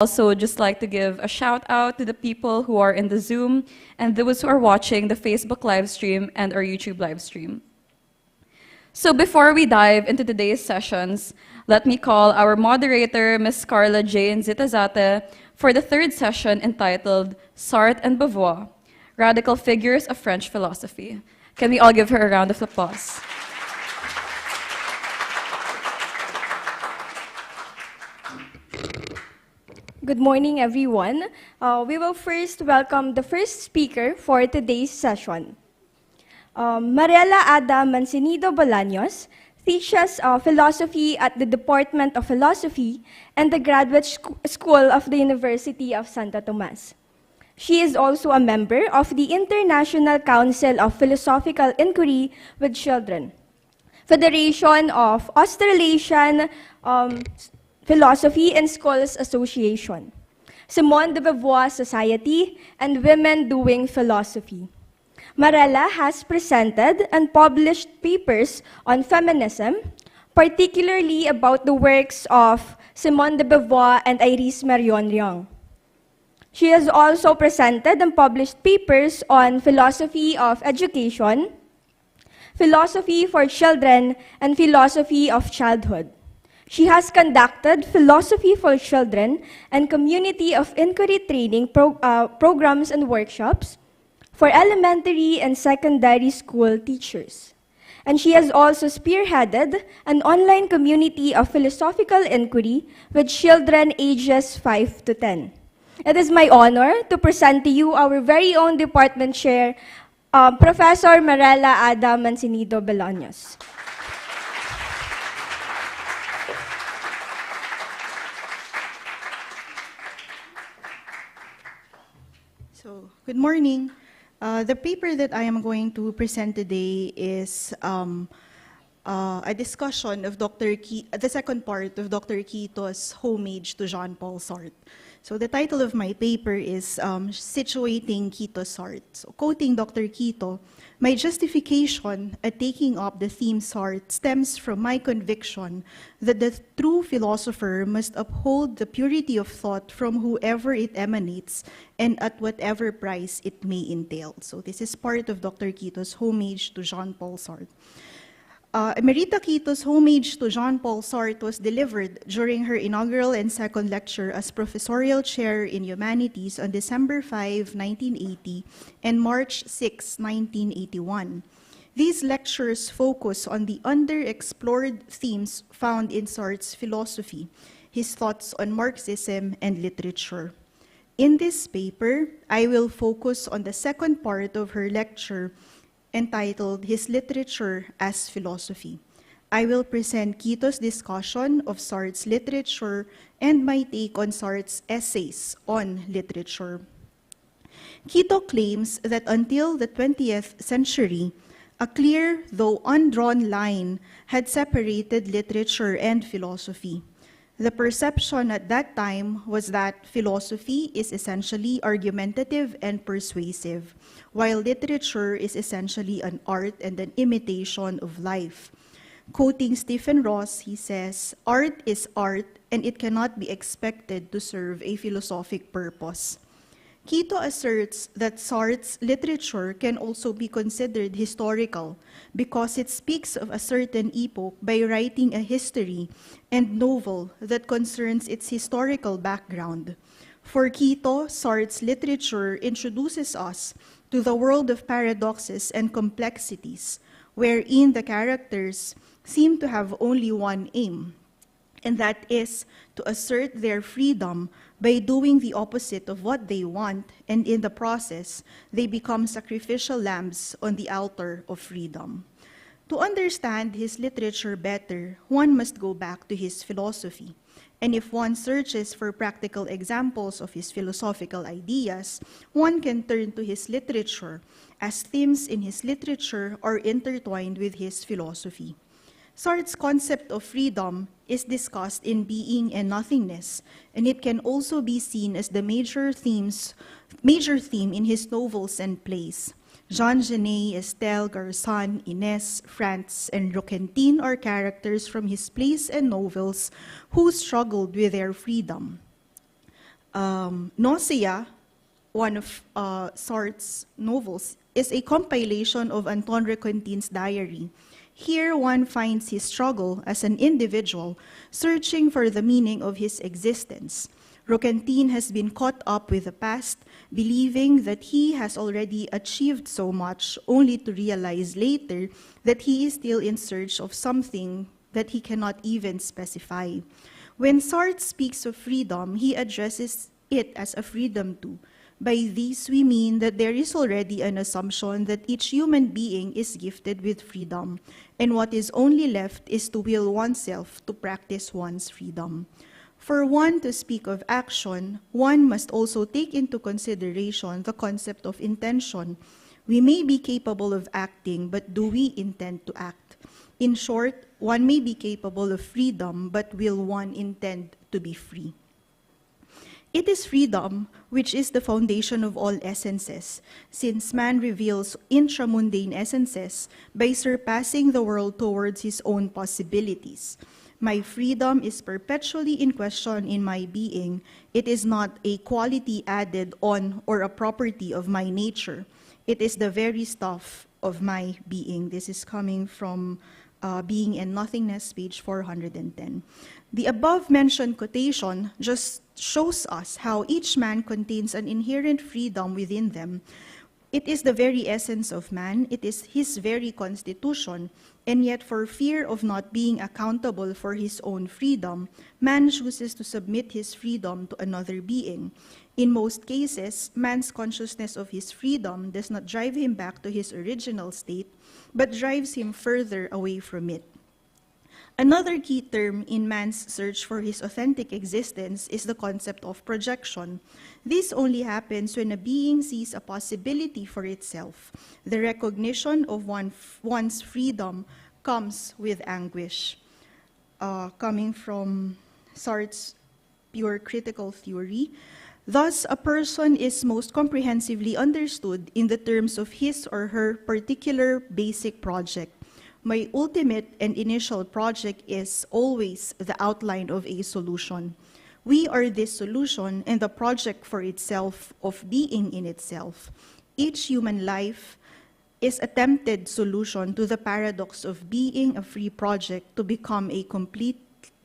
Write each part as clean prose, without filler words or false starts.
also just like to give a shout out to the people who are in the Zoom and those who are watching the Facebook live stream and our YouTube live stream. So before we dive into today's sessions, let me call our moderator, Ms. Carla Jane Zitazate, for the third session entitled Sartre and Beauvoir, Radical Figures of French Philosophy. Can we all give her a round of applause? Good morning, everyone. We will first welcome the first speaker for today's session. Mariela Ada Mancinido Bolaños teaches philosophy at the Department of Philosophy and the Graduate School of the University of Santo Tomas. She is also a member of the International Council of Philosophical Inquiry with Children, Federation of Australasian Philosophy and Schools Association, Simone de Beauvoir Society, and Women Doing Philosophy. Mariela has presented and published papers on feminism, particularly about the works of Simone de Beauvoir and Iris Marion Young. She has also presented and published papers on philosophy of education, philosophy for children, and philosophy of childhood. She has conducted philosophy for children and community of inquiry training programs and workshops for elementary and secondary school teachers. And she has also spearheaded an online community of philosophical inquiry with children ages 5 to 10. It is my honor to present to you our very own department chair, Professor Mariela Ada Mancinido Bolaños. So, good morning. The paper that I am going to present today is a discussion of the second part of Dr. Quito's homage to Jean-Paul Sartre. So the title of my paper is Situating Quito's Sartre. So quoting Dr. Quito, my justification at taking up the theme Sartre stems from my conviction that the true philosopher must uphold the purity of thought from whoever it emanates and at whatever price it may entail. So this is part of Dr. Quito's homage to Jean-Paul Sartre. Emerita Quito's homage to Jean-Paul Sartre was delivered during her inaugural and second lecture as Professorial Chair in Humanities on December 5, 1980 and March 6, 1981. These lectures focus on the underexplored themes found in Sartre's philosophy, his thoughts on Marxism and literature. In this paper, I will focus on the second part of her lecture, entitled His Literature as Philosophy. I will present Quito's discussion of Sartre's literature and my take on Sartre's essays on literature. Quito claims that until the 20th century, a clear, though undrawn line had separated literature and philosophy. The perception at that time was that philosophy is essentially argumentative and persuasive, while literature is essentially an art and an imitation of life. Quoting Stephen Ross, he says, "Art is art, and it cannot be expected to serve a philosophic purpose." Quito asserts that Sartre's literature can also be considered historical because it speaks of a certain epoch by writing a history and novel that concerns its historical background. For Quito, Sartre's literature introduces us to the world of paradoxes and complexities, wherein the characters seem to have only one aim, and that is to assert their freedom by doing the opposite of what they want, and in the process, they become sacrificial lambs on the altar of freedom. To understand his literature better, one must go back to his philosophy. And if one searches for practical examples of his philosophical ideas, one can turn to his literature, as themes in his literature are intertwined with his philosophy. Sartre's concept of freedom is discussed in Being and Nothingness, and it can also be seen as the major theme in his novels and plays. Jean Genet, Estelle, Garçon, Inés, Franz, and Roquentin are characters from his plays and novels who struggled with their freedom. Nausea, one of Sartre's novels, is a compilation of Anton Recontine's diary. Here one finds his struggle as an individual, searching for the meaning of his existence. Roquentin has been caught up with the past, believing that he has already achieved so much, only to realize later that he is still in search of something that he cannot even specify. When Sartre speaks of freedom, he addresses it as a freedom too. By this, we mean that there is already an assumption that each human being is gifted with freedom, and what is only left is to will oneself to practice one's freedom. For one to speak of action, one must also take into consideration the concept of intention. We may be capable of acting, but do we intend to act? In short, one may be capable of freedom, but will one intend to be free? It is freedom which is the foundation of all essences, since man reveals intramundane essences by surpassing the world towards his own possibilities. My freedom is perpetually in question in my being. It is not a quality added on or a property of my nature. It is the very stuff of my being. This is coming from Being and Nothingness, page 410. The above-mentioned quotation just shows us how each man contains an inherent freedom within them. It is the very essence of man, it is his very constitution, and yet for fear of not being accountable for his own freedom, man chooses to submit his freedom to another being. In most cases, man's consciousness of his freedom does not drive him back to his original state, but drives him further away from it. Another key term in man's search for his authentic existence is the concept of projection. This only happens when a being sees a possibility for itself. The recognition of one's freedom comes with anguish. Coming from Sartre's Pure Critical Theory, thus a person is most comprehensively understood in the terms of his or her particular basic project. My ultimate and initial project is always the outline of a solution. We are this solution and the project for itself of being in itself. Each human life is attempted solution to the paradox of being a free project to become a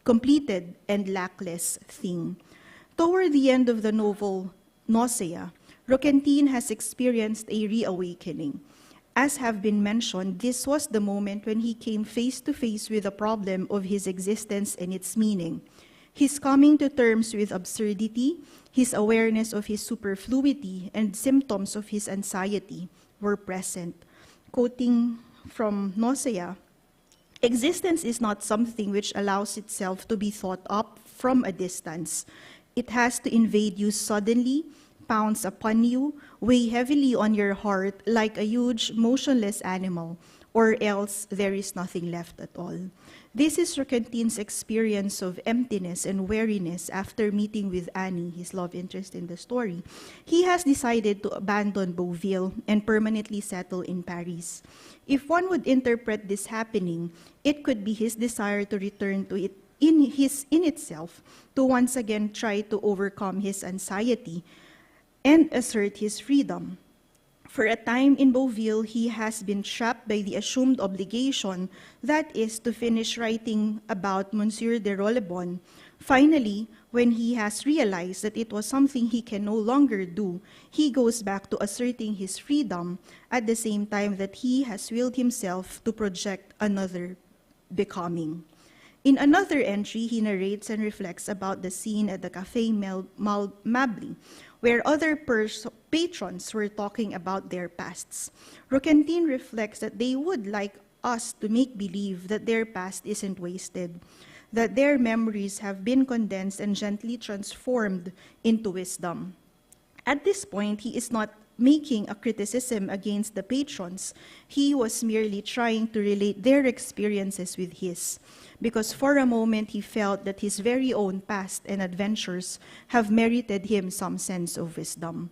completed and lackless thing. Toward the end of the novel Nausea, Roquentin has experienced a reawakening. As have been mentioned, this was the moment when he came face to face with the problem of his existence and its meaning. His coming to terms with absurdity, his awareness of his superfluity, and symptoms of his anxiety were present. Quoting from Nausea, existence is not something which allows itself to be thought up from a distance. It has to invade you suddenly, pounce upon you, weigh heavily on your heart like a huge, motionless animal, or else there is nothing left at all. This is Roquentin's experience of emptiness and weariness after meeting with Annie, his love interest in the story. He has decided to abandon Beauville and permanently settle in Paris. If one would interpret this happening, it could be his desire to return to it in itself, to once again try to overcome his anxiety and assert his freedom. For a time in Beauville, he has been trapped by the assumed obligation, that is, to finish writing about Monsieur de Rollebon. Finally, when he has realized that it was something he can no longer do, he goes back to asserting his freedom at the same time that he has willed himself to project another becoming. In another entry, he narrates and reflects about the scene at the Café Mably, where other patrons were talking about their pasts. Roquentin reflects that they would like us to make believe that their past isn't wasted, that their memories have been condensed and gently transformed into wisdom. At this point, he is not making a criticism against the patrons. He was merely trying to relate their experiences with his, because for a moment he felt that his very own past and adventures have merited him some sense of wisdom,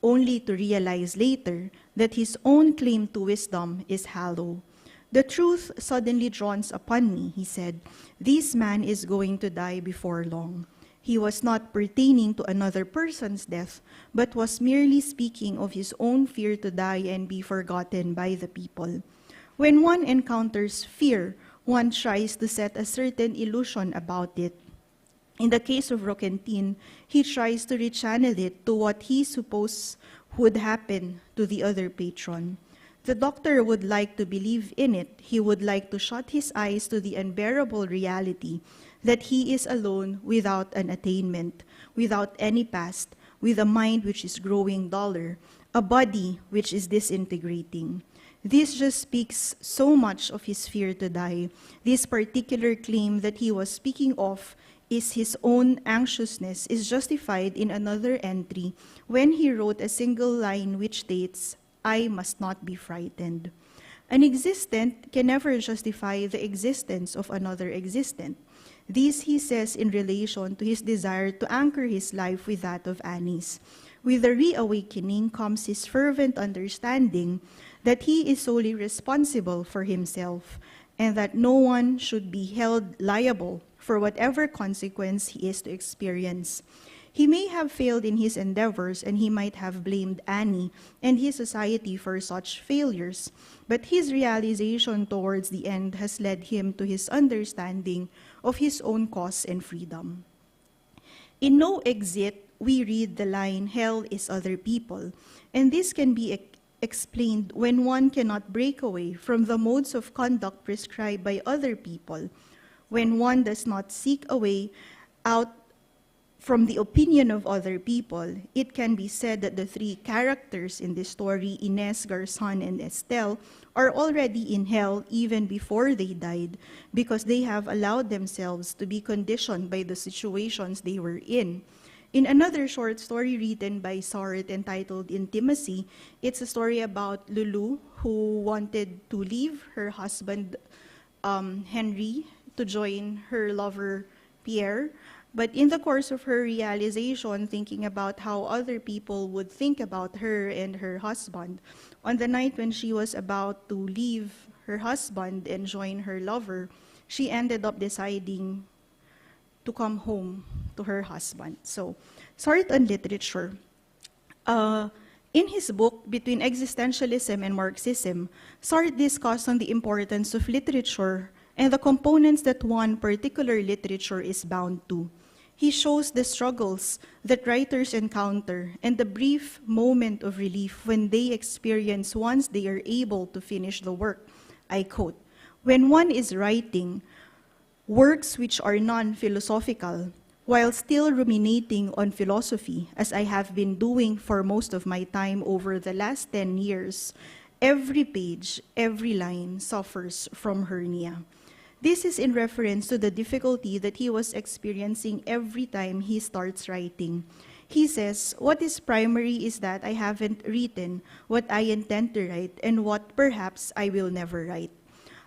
only to realize later that his own claim to wisdom is hollow. The truth suddenly dawns upon me, he said. This man is going to die before long. He was not pertaining to another person's death, but was merely speaking of his own fear to die and be forgotten by the people. When one encounters fear, one tries to set a certain illusion about it. In the case of Roquentin, he tries to rechannel it to what he supposed would happen to the other patron. The doctor would like to believe in it. He would like to shut his eyes to the unbearable reality that he is alone without an attainment, without any past, with a mind which is growing duller, a body which is disintegrating. This just speaks so much of his fear to die. This particular claim that he was speaking of is his own anxiousness is justified in another entry when he wrote a single line which states, "I must not be frightened." An existent can never justify the existence of another existent. This he says in relation to his desire to anchor his life with that of Annie's. With the reawakening comes his fervent understanding that he is solely responsible for himself and that no one should be held liable for whatever consequence he is to experience. He may have failed in his endeavors, and he might have blamed Annie and his society for such failures, but his realization towards the end has led him to his understanding of his own cause and freedom. In No Exit, we read the line, "Hell is other people," and this can be explained when one cannot break away from the modes of conduct prescribed by other people, when one does not seek a way out from the opinion of other people. It can be said that the three characters in this story, Inés, Garzon, and Estelle, are already in hell even before they died because they have allowed themselves to be conditioned by the situations they were in. In another short story written by Sartre entitled Intimacy, it's a story about Lulu who wanted to leave her husband, Henry, to join her lover, Pierre. But in the course of her realization, thinking about how other people would think about her and her husband, on the night when she was about to leave her husband and join her lover, she ended up deciding to come home to her husband. So, Sartre on literature. In his book, Between Existentialism and Marxism, Sartre discussed on the importance of literature and the components that one particular literature is bound to. He shows the struggles that writers encounter and the brief moment of relief when they experience once they are able to finish the work. I quote, "When one is writing works which are non-philosophical, while still ruminating on philosophy, as I have been doing for most of my time over the last 10 years, every page, every line suffers from hernia." This is in reference to the difficulty that he was experiencing every time he starts writing. He says, "What is primary is that I haven't written what I intend to write and what perhaps I will never write."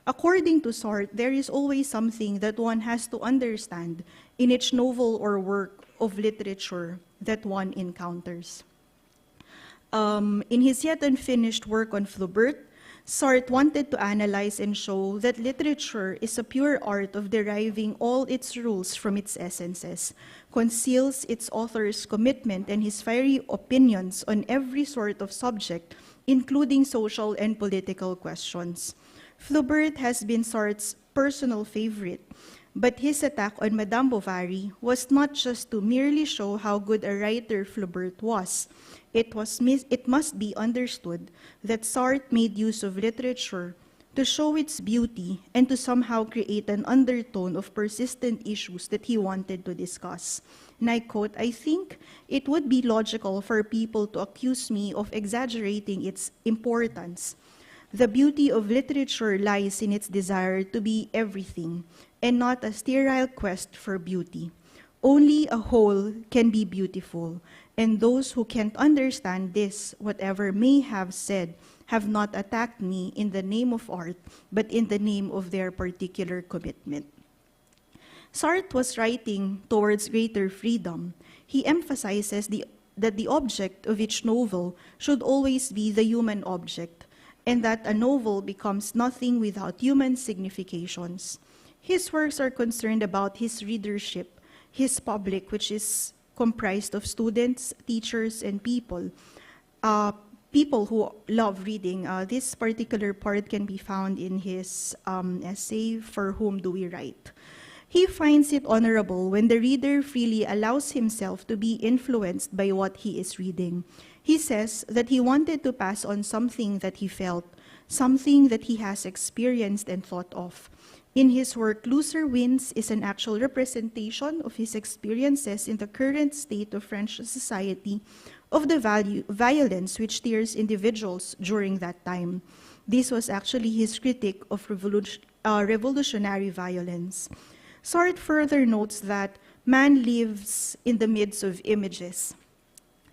According to Sartre, there is always something that one has to understand in each novel or work of literature that one encounters. In his yet unfinished work on Flaubert, Sartre wanted to analyze and show that literature is a pure art of deriving all its rules from its essences, conceals its author's commitment and his fiery opinions on every sort of subject, including social and political questions. Flaubert has been Sartre's personal favorite, but his attack on Madame Bovary was not just to merely show how good a writer Flaubert was. It must be understood that Sartre made use of literature to show its beauty and to somehow create an undertone of persistent issues that he wanted to discuss. And I quote, "I think it would be logical for people to accuse me of exaggerating its importance. The beauty of literature lies in its desire to be everything and not a sterile quest for beauty. Only a whole can be beautiful, and those who can't understand this, whatever may have said, have not attacked me in the name of art, but in the name of their particular commitment." Sartre was writing towards greater freedom. He emphasizes that the object of each novel should always be the human object, and that a novel becomes nothing without human significations. His works are concerned about his readership. his public, which is comprised of students, teachers, and people who love reading. This particular part can be found in his essay, For Whom Do We Write? He finds it honorable when the reader freely allows himself to be influenced by what he is reading. He says that he wanted to pass on something that he felt, something that he has experienced and thought of. In his work, Looser Winds is an actual representation of his experiences in the current state of French society, of the violence which tears individuals during that time. This was actually his critique of revolutionary violence. Sartre further notes that man lives in the midst of images.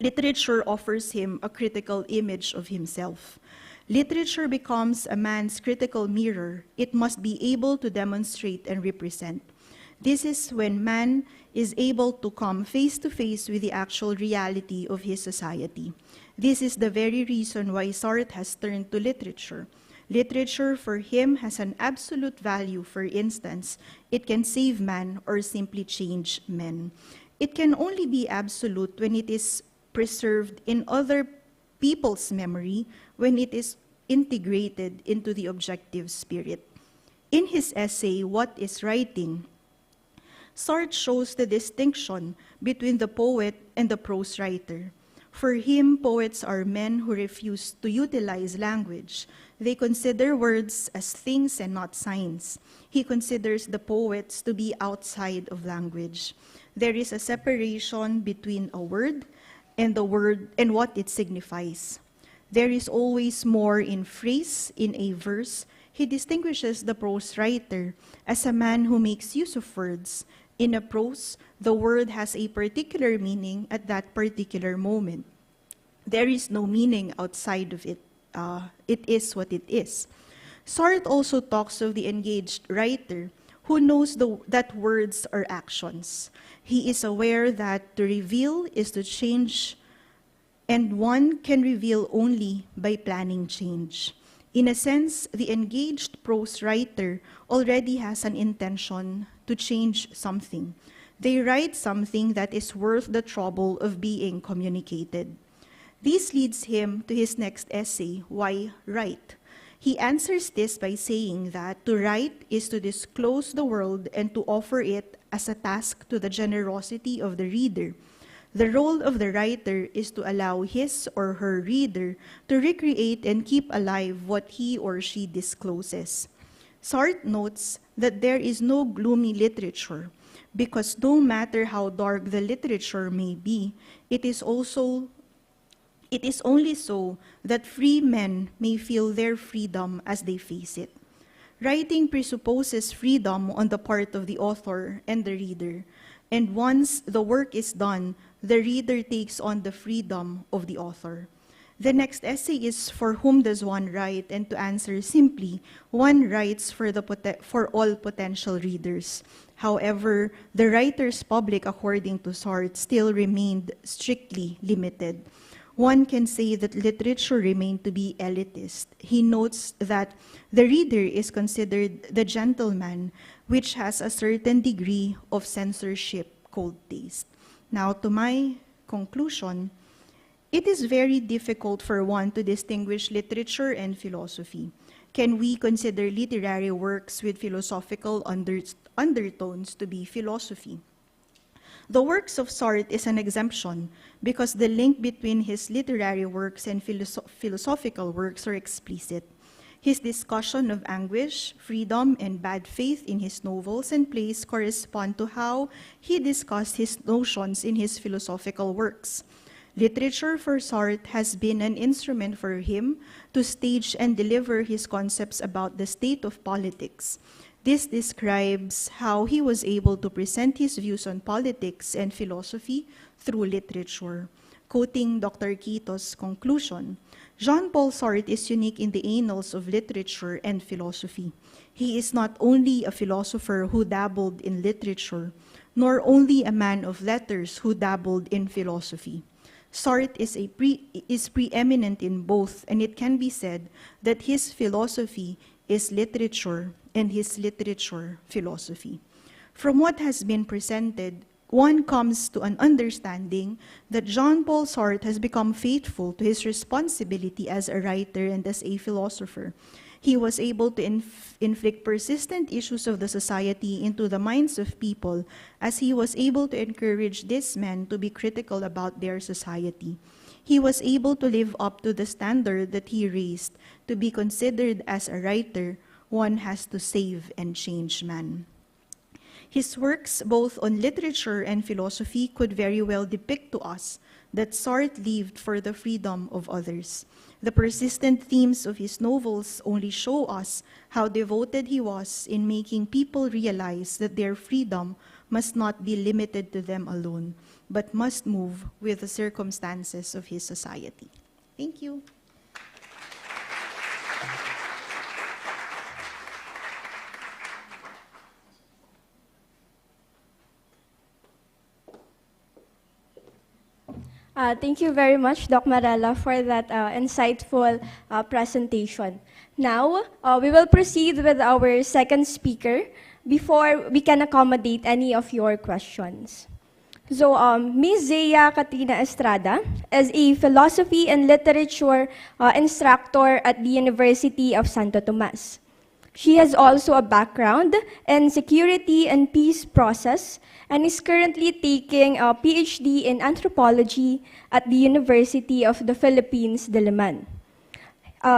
Literature offers him a critical image of himself. Literature becomes a man's critical mirror. It must be able to demonstrate and represent. This is when man is able to come face to face with the actual reality of his society. This is the very reason why Sartre has turned to literature. Literature for him has an absolute value. For instance, it can save man or simply change men. It can only be absolute when it is preserved in other people's memory, when it is integrated into the objective spirit. In his essay, What is Writing?, Sartre shows the distinction between the poet and the prose writer. For him, poets are men who refuse to utilize language. They consider words as things and not signs. He considers the poets to be outside of language. There is a separation between a word and the word and what it signifies. There is always more in phrase, in a verse. He distinguishes the prose writer as a man who makes use of words. In a prose, the word has a particular meaning at that particular moment. There is no meaning outside of it. It is what it is. Sartre also talks of the engaged writer who knows that words are actions. He is aware that to reveal is to change, and one can reveal only by planning change. In a sense, the engaged prose writer already has an intention to change something. They write something that is worth the trouble of being communicated. This leads him to his next essay, Why Write? He answers this by saying that to write is to disclose the world and to offer it as a task to the generosity of the reader. The role of the writer is to allow his or her reader to recreate and keep alive what he or she discloses. Sartre notes that there is no gloomy literature, because no matter how dark the literature may be, it is only so that free men may feel their freedom as they face it. Writing presupposes freedom on the part of the author and the reader, and once the work is done, the reader takes on the freedom of the author. The next essay is For Whom Does One Write? And to answer simply, one writes for all potential readers. However, the writer's public, according to Sartre, still remained strictly limited. One can say that literature remained to be elitist. He notes that the reader is considered the gentleman, which has a certain degree of censorship called taste. Now, to my conclusion, it is very difficult for one to distinguish literature and philosophy. Can we consider literary works with philosophical undertones to be philosophy? The works of Sartre is an exemption because the link between his literary works and philosophical works are explicit. His discussion of anguish, freedom, and bad faith in his novels and plays correspond to how he discussed his notions in his philosophical works. Literature for Sartre has been an instrument for him to stage and deliver his concepts about the state of politics. This describes how he was able to present his views on politics and philosophy through literature. Quoting Dr. Quito's conclusion, Jean-Paul Sartre is unique in the annals of literature and philosophy. He is not only a philosopher who dabbled in literature, nor only a man of letters who dabbled in philosophy. Sartre is preeminent in both, and it can be said that his philosophy is literature and his literature philosophy. From what has been presented, one comes to an understanding that Jean-Paul Sartre has become faithful to his responsibility as a writer and as a philosopher. He was able to inflict persistent issues of the society into the minds of people, as he was able to encourage these men to be critical about their society. He was able to live up to the standard that he raised. To be considered as a writer, one has to save and change man. His works, both on literature and philosophy, could very well depict to us that Sartre lived for the freedom of others. The persistent themes of his novels only show us how devoted he was in making people realize that their freedom must not be limited to them alone, but must move with the circumstances of his society. Thank you. Thank you very much, Doc Marella, for that insightful presentation. Now, we will proceed with our second speaker before we can accommodate any of your questions. So, Ms. Zea Katrina Estrada is a philosophy and literature instructor at the University of Santo Tomas. She has also a background in security and peace process and is currently taking a PhD in anthropology at the University of the Philippines, Diliman.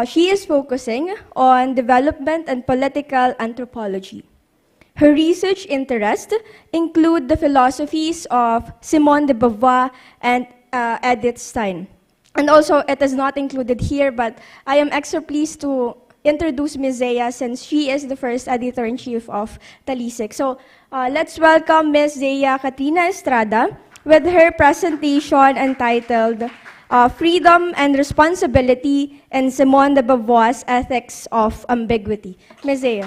She is focusing on development and political anthropology. Her research interests include the philosophies of Simone de Beauvoir and Edith Stein. And also, it is not included here, but I am extra pleased to introduce Ms. Zea since she is the first editor-in-chief of Talisik. So let's welcome Ms. Zea Katrina Estrada with her presentation entitled Freedom and Responsibility in Simone de Beauvoir's Ethics of Ambiguity. Ms. Zea.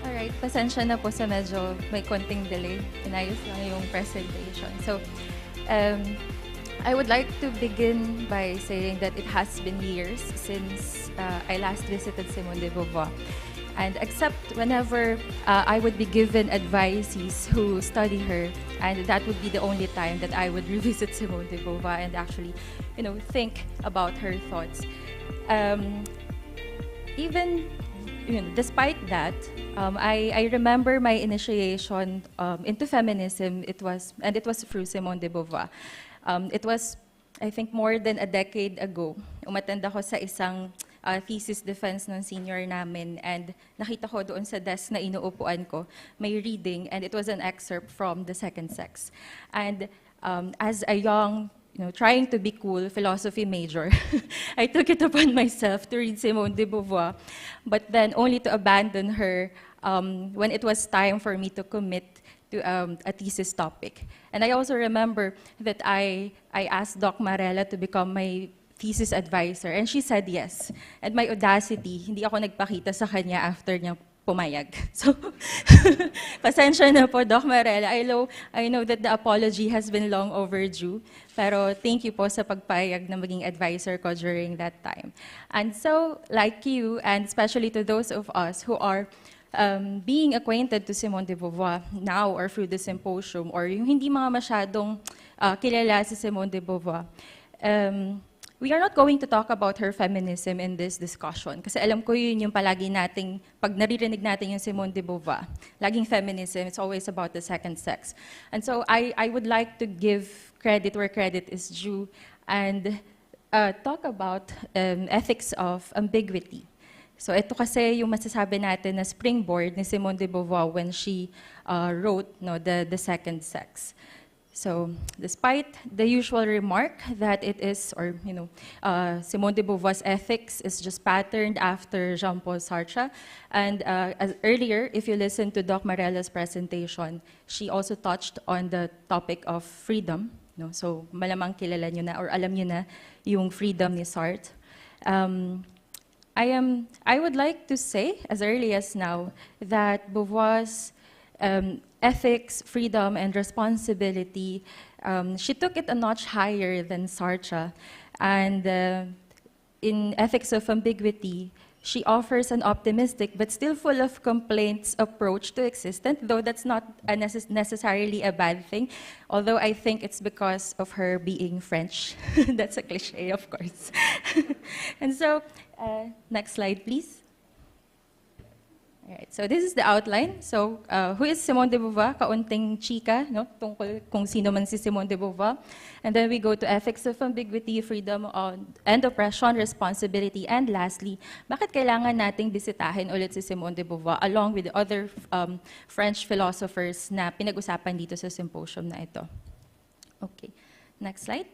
Alright, pasensya na po sa medyo may konting delay. Inayos lang yung presentation. So, I would like to begin by saying that it has been years since I last visited Simone de Beauvoir. And except whenever I would be given advicees who study her, and that would be the only time that I would revisit Simone de Beauvoir and actually, think about her thoughts. Despite that, I remember my initiation into feminism. It was through Simone de Beauvoir. It was, I think, more than a decade ago. Umattend ako sa isang thesis defense ng senior namin, and nakita ko doon sa desk na inuupuan ko, may reading, and it was an excerpt from The Second Sex. And as a young, trying to be cool philosophy major, I took it upon myself to read Simone de Beauvoir, but then only to abandon her when it was time for me to commit to a thesis topic. And I also remember that I asked Doc Marella to become my thesis advisor, and she said yes. And my audacity, hindi ako nagpakita sa kanya after niya pumayag. So, pasensya na po, Doc Marella. I know that the apology has been long overdue, pero thank you po sa pagpayag na maging advisor ko during that time. And so, like you, and especially to those of us who are being acquainted to Simone de Beauvoir now or through the symposium, or yung hindi mga masyadong kilala si Simone de Beauvoir, We are not going to talk about her feminism in this discussion kasi alam ko yun yung palagi nating, pag naririnig natin yung Simone de Beauvoir, laging feminism, it's always about the second sex. And so I would like to give credit where credit is due and talk about ethics of ambiguity. So ito kasi yung masasabi natin na springboard ni Simone de Beauvoir when she wrote the second sex. So, despite the usual remark that it is, or Simone de Beauvoir's ethics is just patterned after Jean-Paul Sartre, and as earlier, if you listen to Doc Marella's presentation, she also touched on the topic of freedom. So, malamang kilala nyo na or alam nyo na yung freedom ni Sartre. I would like to say, as early as now, that Beauvoir's ethics, freedom, and responsibility, she took it a notch higher than Sartre. And in Ethics of Ambiguity, she offers an optimistic but still full of complaints approach to existence, though that's not necessarily a bad thing, although I think it's because of her being French. That's a cliche, of course. And so, next slide, please. All right, so this is the outline. So, who is Simone de Beauvoir? Kaunting chika, tungkol kung sino man si Simone de Beauvoir. And then we go to ethics of ambiguity, freedom and oppression, responsibility, and lastly, bakit kailangan nating bisitahin ulit si Simone de Beauvoir along with the other French philosophers na pinag-usapan dito sa symposium na ito. Okay, next slide.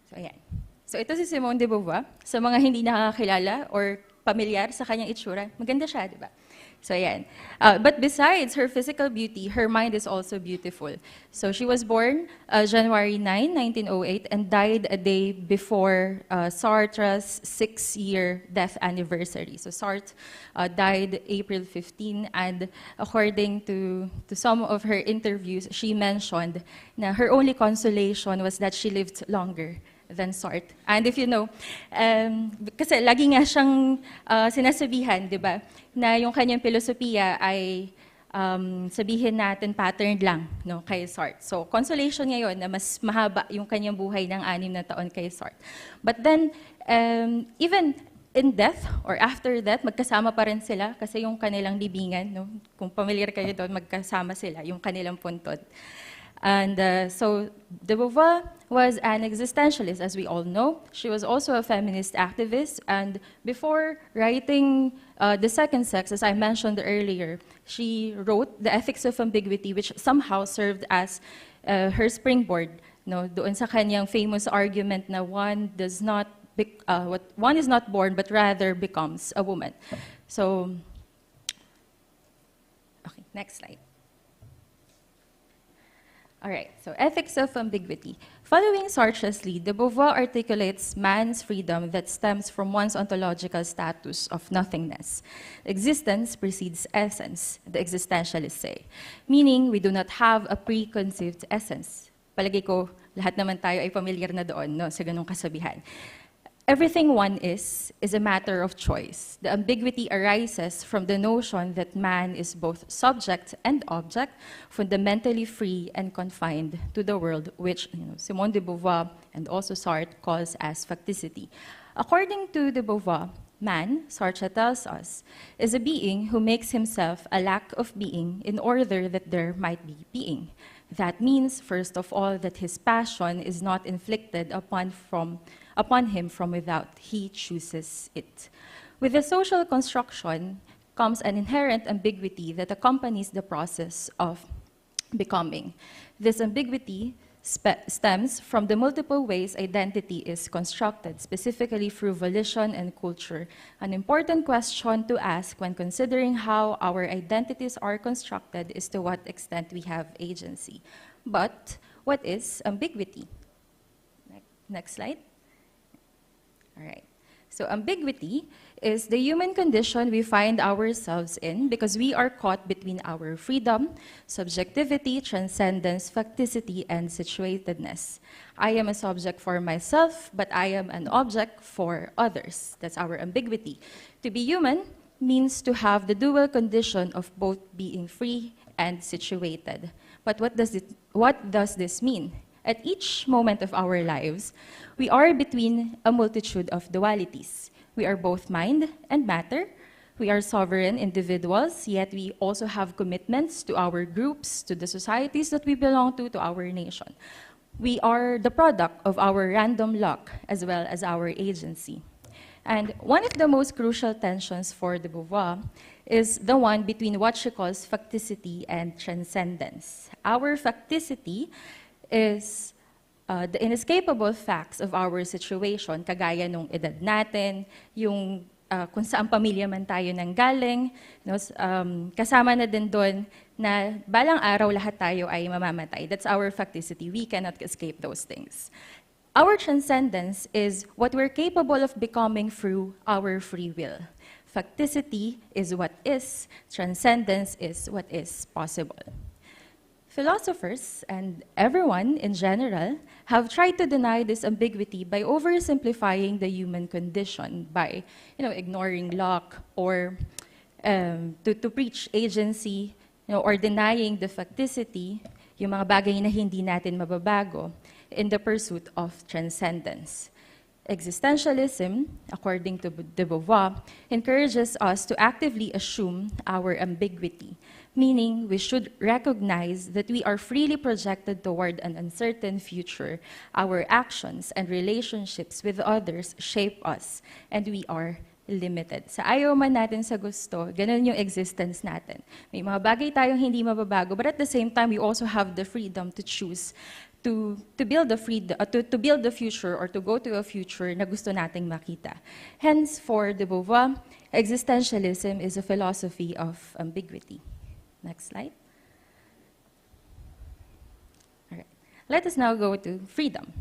So, ayan. So, ito si Simone de Beauvoir. Sa mga hindi nakakilala or pamilyar sa kanyang itsura, maganda siya, di ba? So, ayan. But besides her physical beauty, her mind is also beautiful. So, she was born January 9, 1908, and died a day before Sartre's 6-year death anniversary. So, Sartre died April 15, and according to some of her interviews, she mentioned na her only consolation was that she lived longer than Sartre. And if you know, kasi lagi nga siyang sinasabihan, di ba, na yung kanyang filosofiya ay sabihin natin patterned lang kay Sartre. So, consolation ngayon na mas mahaba yung kanyang buhay ng 6 na taon kay Sartre. But then, even in death or after death, magkasama pa rin sila kasi yung kanilang libingan, kung familiar kayo doon, magkasama sila, yung kanilang puntod. And so, de Beauvoir was an existentialist, as we all know. She was also a feminist activist, and before writing The Second Sex, as I mentioned earlier, she wrote The Ethics of Ambiguity, which somehow served as her springboard, doon sa kanyang famous argument na one is not born, but rather becomes a woman. So, okay, next slide. All right, so ethics of ambiguity. Following Sartre's lead, de Beauvoir articulates man's freedom that stems from one's ontological status of nothingness. Existence precedes essence, the existentialists say, meaning we do not have a preconceived essence. Palagi ko, lahat naman tayo ay familiar na doon sa ganung kasabihan. Everything one is a matter of choice. The ambiguity arises from the notion that man is both subject and object, fundamentally free and confined to the world, which Simone de Beauvoir and also Sartre calls as facticity. According to de Beauvoir, man, Sartre tells us, is a being who makes himself a lack of being in order that there might be being. That means, first of all, that his passion is not inflicted upon him from without. He chooses it. With the social construction comes an inherent ambiguity that accompanies the process of becoming. This ambiguity stems from the multiple ways identity is constructed, specifically through volition and culture. An important question to ask when considering how our identities are constructed is to what extent we have agency. But what is ambiguity? Next slide. All right. So ambiguity is the human condition we find ourselves in because we are caught between our freedom, subjectivity, transcendence, facticity, and situatedness. I am a subject for myself, but I am an object for others. That's our ambiguity. To be human means to have the dual condition of both being free and situated. But what does this mean? At each moment of our lives, we are between a multitude of dualities. We are both mind and matter. We are sovereign individuals, yet we also have commitments to our groups, to the societies that we belong to our nation. We are the product of our random luck as well as our agency. And one of the most crucial tensions for de Beauvoir is the one between what she calls facticity and transcendence. Our facticity is the inescapable facts of our situation, kagaya nung edad natin, yung kung saan pamilya man tayo nanggaling, no, kasama na din doon na balang araw lahat tayo ay mamamatay. That's our facticity. We cannot escape those things. Our transcendence is what we're capable of becoming through our free will. Facticity is what is, transcendence is what is possible. Philosophers, and everyone in general, have tried to deny this ambiguity by oversimplifying the human condition, by ignoring luck, or to preach agency, or denying the facticity, yung mga bagay na hindi natin mababago, in the pursuit of transcendence. Existentialism, according to de Beauvoir, encourages us to actively assume our ambiguity, meaning we should recognize that we are freely projected toward an uncertain future. Our actions and relationships with others shape us, and we are limited. Sa ayaw man natin sa gusto, ganun yung existence natin. May mga bagay tayong hindi mababago, but at the same time, we also have the freedom to choose to build the future or to go to a future na gusto nating makita. Hence, for de Beauvoir, existentialism is a philosophy of ambiguity. Next slide. All right. Let us now go to freedom.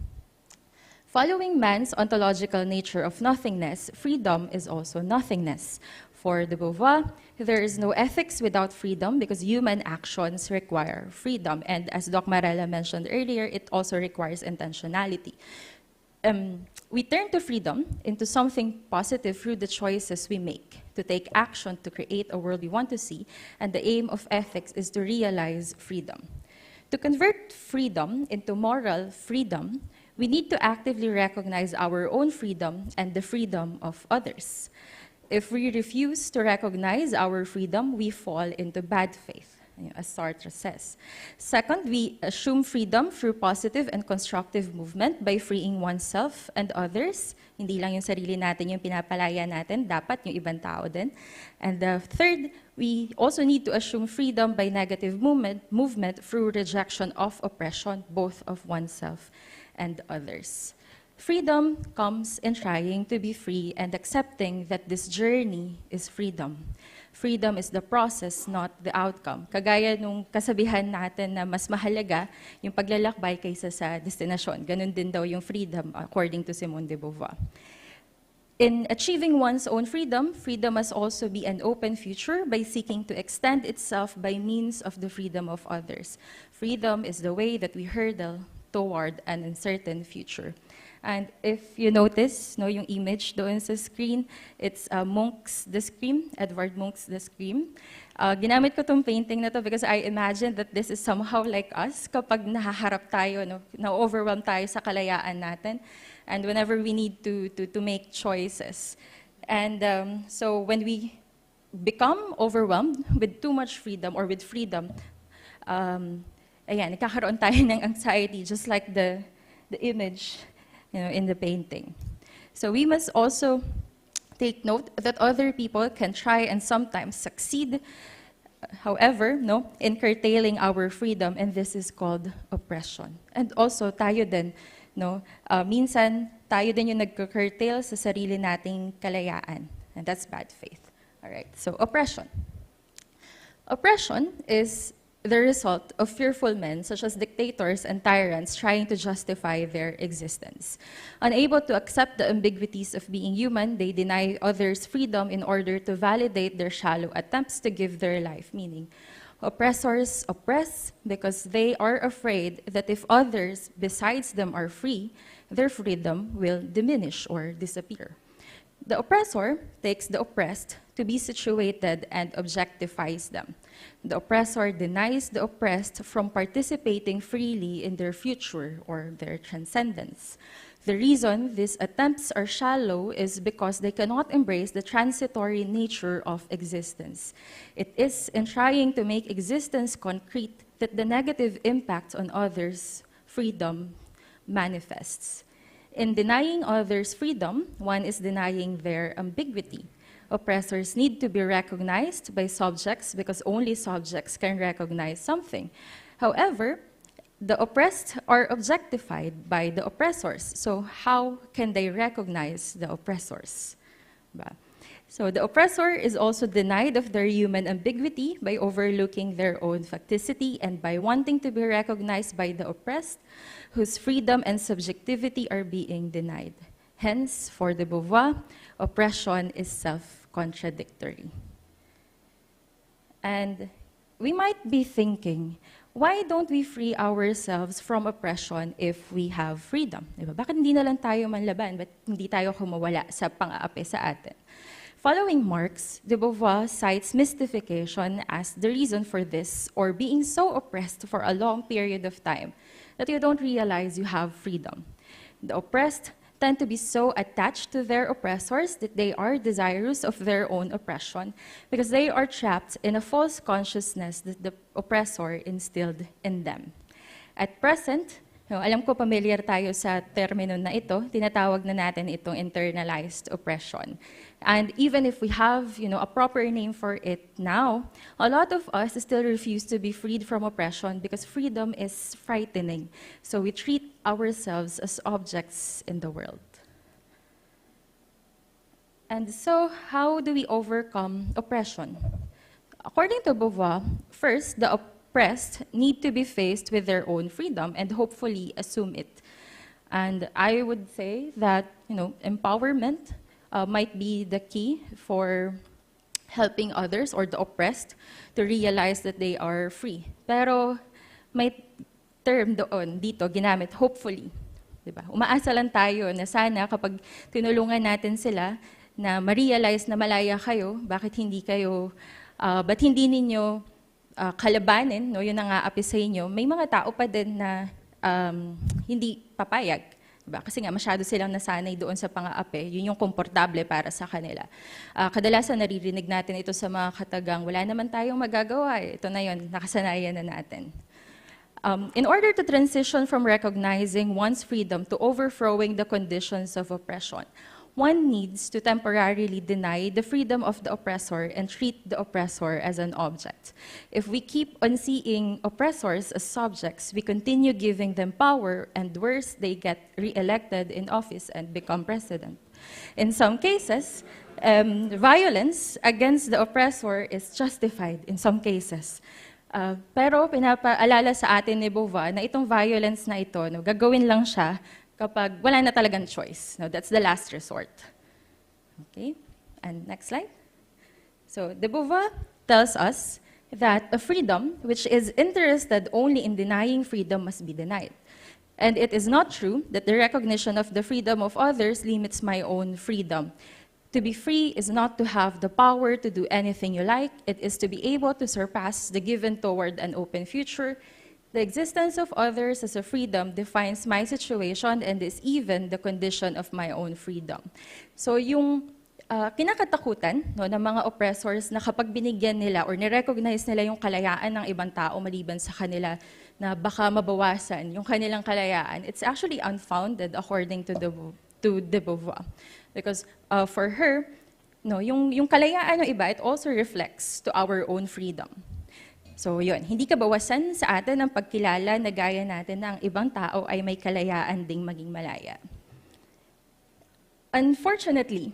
Following man's ontological nature of nothingness, freedom is also nothingness. For de Beauvoir, there is no ethics without freedom because human actions require freedom. And as Doc Marella mentioned earlier, it also requires intentionality. We turn to freedom into something positive through the choices we make, to take action to create a world we want to see, and the aim of ethics is to realize freedom. To convert freedom into moral freedom, we need to actively recognize our own freedom and the freedom of others. If we refuse to recognize our freedom, we fall into bad faith, as Sartre says. Second, we assume freedom through positive and constructive movement by freeing oneself and others. Hindi lang yung sarili natin yung pinapalaya natin, dapat yung ibang tao din. And third, we also need to assume freedom by negative movement through rejection of oppression, both of oneself and others. Freedom comes in trying to be free and accepting that this journey is freedom. Freedom is the process, not the outcome. Kagaya nung kasabihan natin na mas mahalaga yung paglalakbay kaysa sa destinasyon. Ganun din daw yung freedom, according to Simone de Beauvoir. In achieving one's own freedom, freedom must also be an open future by seeking to extend itself by means of the freedom of others. Freedom is the way that we hurdle toward an uncertain future. And if you notice, yung image doon sa screen, it's Munch's The Scream, Edvard Munch's The Scream. Ginamit ko tong painting na to because I imagine that this is somehow like us kapag nahaharap tayo, na-overwhelm tayo sa kalayaan natin, and whenever we need to make choices. And so when we become overwhelmed with too much freedom or with freedom, nagkakaroon tayo ng anxiety, just like the image in the painting. So we must also take note that other people can try and sometimes succeed, however, in curtailing our freedom, and this is called oppression. And also, tayo din, minsan, tayo din yung nagka-curtail sa sarili nating kalayaan, and that's bad faith. All right, so oppression. Oppression is the result of fearful men, such as dictators and tyrants, trying to justify their existence. Unable to accept the ambiguities of being human, they deny others freedom in order to validate their shallow attempts to give their life meaning. Oppressors oppress because they are afraid that if others besides them are free, their freedom will diminish or disappear. The oppressor takes the oppressed to be situated and objectifies them. The oppressor denies the oppressed from participating freely in their future or their transcendence. The reason these attempts are shallow is because they cannot embrace the transitory nature of existence. It is in trying to make existence concrete that the negative impact on others' freedom manifests. In denying others' freedom, one is denying their ambiguity. Oppressors need to be recognized by subjects because only subjects can recognize something. However, the oppressed are objectified by the oppressors. So how can they recognize the oppressors? So the oppressor is also denied of their human ambiguity by overlooking their own facticity and by wanting to be recognized by the oppressed, whose freedom and subjectivity are being denied. Hence, for de Beauvoir, oppression is self-contradictory. And we might be thinking, why don't we free ourselves from oppression if we have freedom? Diba? Bakit hindi na lang tayo manlaban? Ba't hindi tayo kumawala sa pang-aapi sa atin? Following Marx, de Beauvoir cites mystification as the reason for this, or being so oppressed for a long period of time that you don't realize you have freedom. The oppressed tend to be so attached to their oppressors that they are desirous of their own oppression because they are trapped in a false consciousness that the oppressor instilled in them. At present, alam ko familiar tayo sa termino na ito, tinatawag na natin itong internalized oppression. And even if we have a proper name for it now, a lot of us still refuse to be freed from oppression because freedom is frightening. So we treat ourselves as objects in the world. And so how do we overcome oppression? According to Beauvoir, first, the oppressed need to be faced with their own freedom and hopefully assume it. And I would say that empowerment might be the key for helping others or the oppressed to realize that they are free. Pero may term doon dito ginamit, hopefully. Diba? Umaasa lang tayo na sana kapag tinulungan natin sila na ma-realize na malaya kayo, ba't hindi ninyo kalabanin, yun ang aapi sa inyo, may mga tao pa din na hindi papayag. Diba? Kasi nga masyado silang nasanay doon sa pang-aapi, yun yung komportable para sa kanila. Kadalasan naririnig natin ito sa mga katagang, wala naman tayong magagawa, ito na yun, nakasanayan na natin. In order to transition from recognizing one's freedom to overthrowing the conditions of oppression, one needs to temporarily deny the freedom of the oppressor and treat the oppressor as an object. If we keep on seeing oppressors as subjects, we continue giving them power, and worse, they get re-elected in office and become president. In some cases, violence against the oppressor is justified in some cases. Pero pinapaalala sa atin ni Beauvoir na itong violence na ito, gagawin lang siya kapag wala na talagang choice. No, that's the last resort. Okay, and next slide. So, de Beauvoir tells us that a freedom which is interested only in denying freedom must be denied. And it is not true that the recognition of the freedom of others limits my own freedom. To be free is not to have the power to do anything you like. It is to be able to surpass the given toward an open future. The existence of others as a freedom defines my situation and is even the condition of my own freedom. So yung kinakatakutan ng mga oppressors na kapag binigyan nila or nirecognize nila yung kalayaan ng ibang tao maliban sa kanila na baka mabawasan yung kanilang kalayaan, it's actually unfounded according to de Beauvoir. Because for her, yung kalayaan ng iba, it also reflects to our own freedom. So yun, hindi kabawasan sa atin ang pagkilala na gaya natin na ang ibang tao ay may kalayaan ding maging malaya. Unfortunately,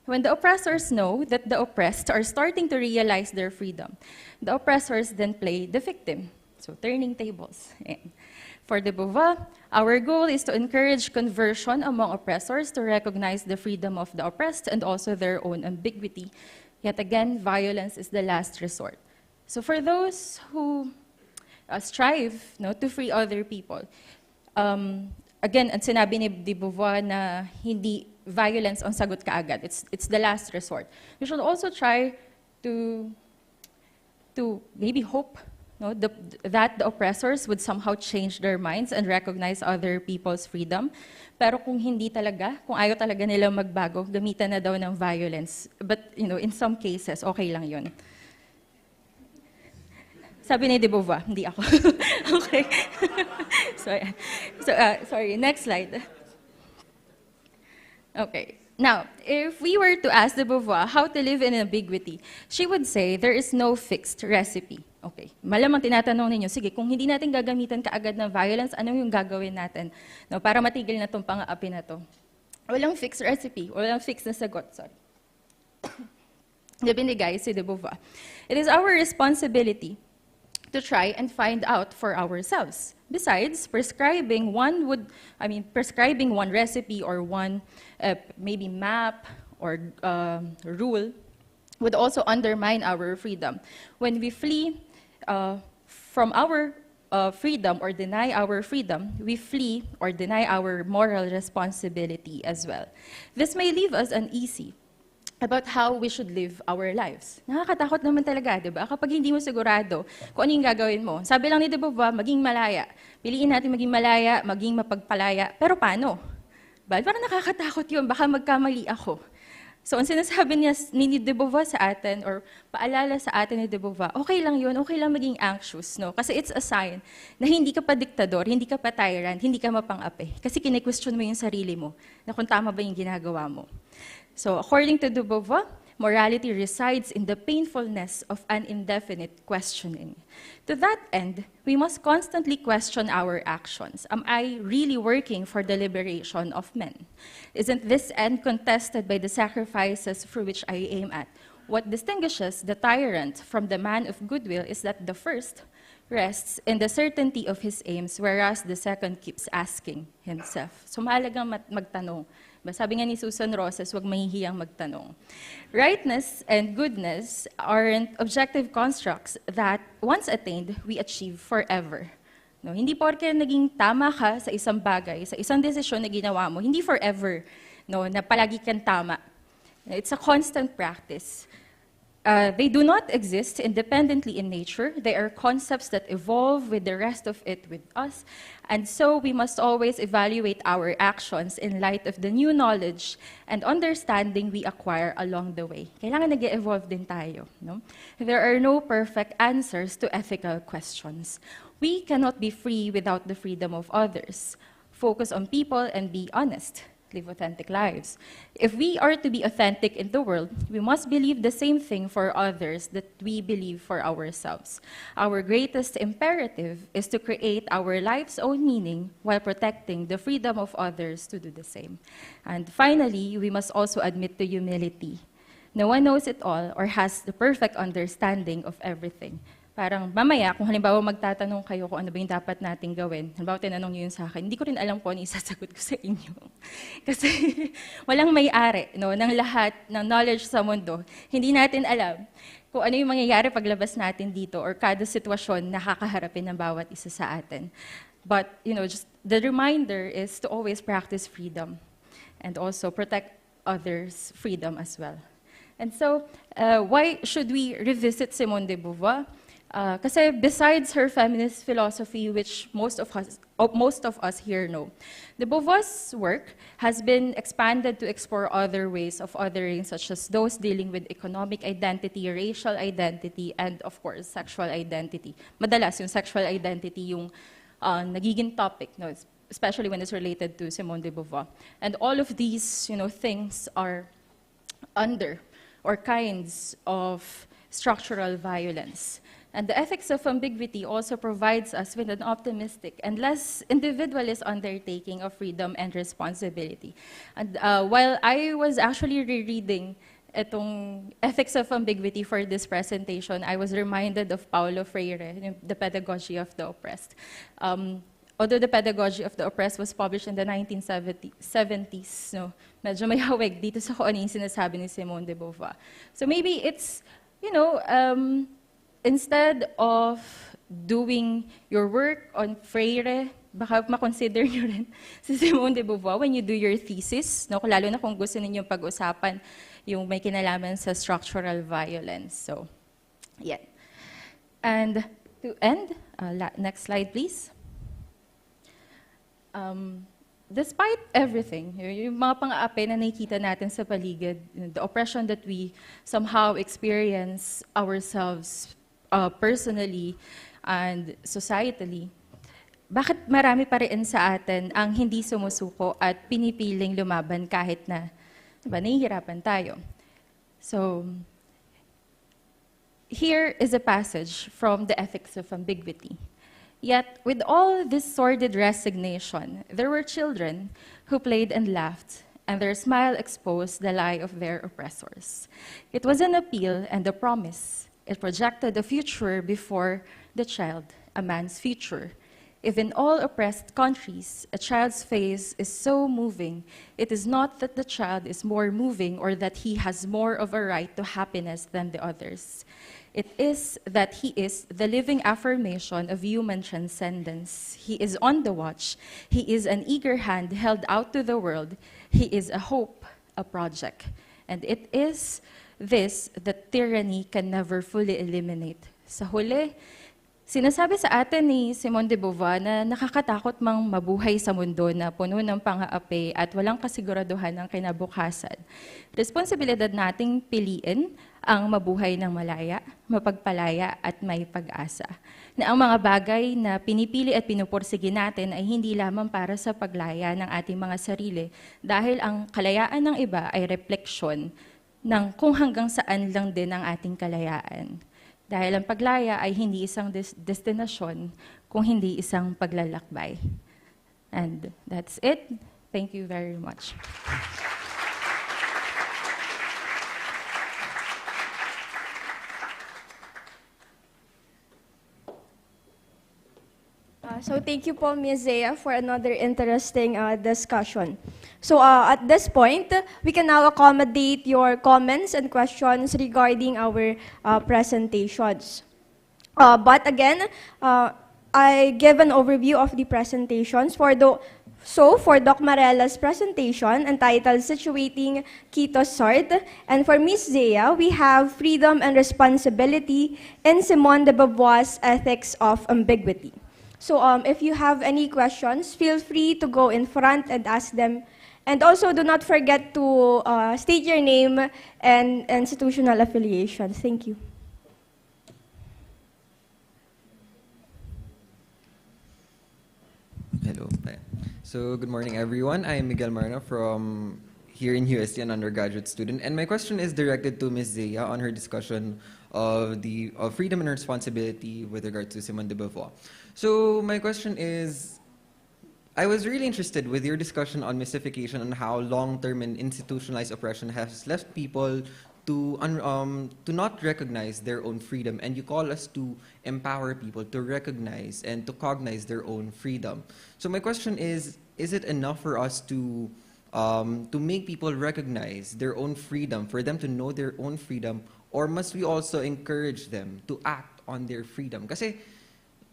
when the oppressors know that the oppressed are starting to realize their freedom, the oppressors then play the victim. So turning tables. For de Beauvoir, our goal is to encourage conversion among oppressors to recognize the freedom of the oppressed and also their own ambiguity. Yet again, violence is the last resort. So for those who strive to free other people, again, ang sinabi ni de Beauvoir na hindi violence ang sagot kaagad. It's the last resort. We should also try to maybe hope, no, that the oppressors would somehow change their minds and recognize other people's freedom. Pero kung hindi talaga, kung ayaw talaga nila magbago, gamitan na daw ng violence. But in some cases, okay lang yun. Sabi ni de Beauvoir, hindi ako. Okay. Sorry, next slide. Okay. Now, if we were to ask de Beauvoir how to live in ambiguity, she would say there is no fixed recipe. Okay. Malamang tinatanong ninyo, sige, kung hindi natin gagamitan kaagad ng violence, ano yung gagawin natin? No, para matigil na itong pang-aapi na to. Walang fixed recipe, walang fixed na sagot, sorry. Binigay si de Beauvoir. It is our responsibility to try and find out for ourselves. Besides, prescribing one recipe or one maybe map or rule would also undermine our freedom. When we flee from our freedom or deny our freedom, we flee or deny our moral responsibility as well. This may leave us uneasy about how we should live our lives. Nakakatakot naman talaga, di ba? Kapag hindi mo sigurado kung ano yung gagawin mo. Sabi lang ni de Beauvoir, maging malaya. Piliin natin maging malaya, maging mapagpalaya. Pero paano? Ba? Parang nakakatakot yun, baka magkamali ako. So, ang sinasabi niya ni de Beauvoir sa atin, or paalala sa atin ni de Beauvoir, okay lang yun, okay lang maging anxious, no? Kasi it's a sign na hindi ka pa diktador, hindi ka pa tyrant, hindi ka mapang-api. Kasi kine-question mo yung sarili mo, na kung tama ba yung ginagawa mo. So, according to de Beauvoir, morality resides in the painfulness of an indefinite questioning. To that end, we must constantly question our actions. Am I really working for the liberation of men? Isn't this end contested by the sacrifices for which I aim at? What distinguishes the tyrant from the man of goodwill is that the first rests in the certainty of his aims, whereas the second keeps asking himself. So, mahalagang magtanong. Sabi nga ni Susan Roses, huwag mahihiyang magtanong. Rightness and goodness aren't objective constructs that, once attained, we achieve forever. No, hindi porke naging tama ka sa isang bagay, sa isang desisyon na ginawa mo, hindi forever, no, na palagi kang tama. It's a constant practice. They do not exist independently in nature. They are concepts that evolve with the rest of it with us. And so we must always evaluate our actions in light of the new knowledge and understanding we acquire along the way. Kailangan nag-evolve din tayo. No? There are no perfect answers to ethical questions. We cannot be free without the freedom of others. Focus on people and be honest. Live authentic lives. If we are to be authentic in the world, we must believe the same thing for others that we believe for ourselves. Our greatest imperative is to create our life's own meaning while protecting the freedom of others to do the same. And finally, we must also admit to humility. No one knows it all or has the perfect understanding of everything. Parang mamaya, kung halimbawa magtatanong kayo kung ano ba yung dapat nating gawin, halimbawa tinanong niyo yun sa akin, hindi ko rin alam po ano isasagot ko sa inyo. Kasi walang may-ari, no, ng lahat ng knowledge sa mundo. Hindi natin alam kung ano yung mangyayari paglabas natin dito or kada sitwasyon na kakaharapin ng bawat isa sa atin. But, just the reminder is to always practice freedom and also protect others' freedom as well. And so, why should we revisit Simone de Beauvoir? Kasi besides her feminist philosophy, which most of us here know, de Beauvoir's work has been expanded to explore other ways of othering, such as those dealing with economic identity, racial identity, and of course, sexual identity. Madalas yung sexual identity yung nagiging topic, no, especially when it's related to Simone de Beauvoir. And all of these, things are under or kinds of structural violence. And the ethics of ambiguity also provides us with an optimistic and less individualist undertaking of freedom and responsibility. And while I was actually rereading itong ethics of ambiguity for this presentation, I was reminded of Paulo Freire, The Pedagogy of the Oppressed. Although The Pedagogy of the Oppressed was published in the 1970s, no, medyo may hawig dito sa kung ano yung sinasabi ni Simone de Beauvoir. So maybe it's, instead of doing your work on Freire, baka makonsider nyo rin si Simone de Beauvoir when you do your thesis, no? Lalo na kung gusto ninyong pag-usapan yung may kinalaman sa structural violence. So, yeah. And to end, next slide, please. Despite everything, yung mga pang-aapi na nakikita natin sa paligid, the oppression that we somehow experience ourselves personally and societally, bakit marami pa rin sa atin ang hindi sumusuko at pinipiling lumaban kahit na, diba, nahihirapan tayo? So, here is a passage from the Ethics of Ambiguity. Yet, with all this sordid resignation, there were children who played and laughed, and their smile exposed the lie of their oppressors. It was an appeal and a promise. It projected a future before the child, a man's future. If in all oppressed countries, a child's face is so moving, it is not that the child is more moving or that he has more of a right to happiness than the others. It is that he is the living affirmation of human transcendence. He is on the watch. He is an eager hand held out to the world. He is a hope, a project. And it is this that tyranny can never fully eliminate. Sa huli, sinasabi sa atin ni Simone de Beauvoir na nakakatakot mang mabuhay sa mundo na puno ng pang-aapi at walang kasiguraduhan ng kinabukasan. Responsibilidad nating piliin ang mabuhay ng malaya, mapagpalaya at may pag-asa. Na ang mga bagay na pinipili at pinupursige natin ay hindi lamang para sa paglaya ng ating mga sarili dahil ang kalayaan ng iba ay refleksyon ng kung hanggang saan lang din ang ating kalayaan. Dahil ang paglaya ay hindi isang destinasyon, kung hindi isang paglalakbay. And that's it. Thank you very much. So thank you po, Ms. Zea, for another interesting discussion. So at this point, we can now accommodate your comments and questions regarding our presentations. But again, I give an overview of the presentations. For Doc Marella's presentation entitled Situating Quito's Sword, and for Ms. Zea, we have Freedom and Responsibility in Simone de Beauvoir's Ethics of Ambiguity. So if you have any questions, feel free to go in front and ask them. And also, do not forget to state your name and institutional affiliation. Thank you. Hello. So, good morning, everyone. I am Miguel Marna from here in UST, an undergraduate student. And my question is directed to Ms. Zea on her discussion of freedom and responsibility with regard to Simone de Beauvoir. So my question is, I was really interested with your discussion on mystification and how long-term and institutionalized oppression has left people to not recognize their own freedom, and you call us to empower people to recognize and to cognize their own freedom. So my question is it enough for us to make people recognize their own freedom, for them to know their own freedom, or must we also encourage them to act on their freedom? Kasi,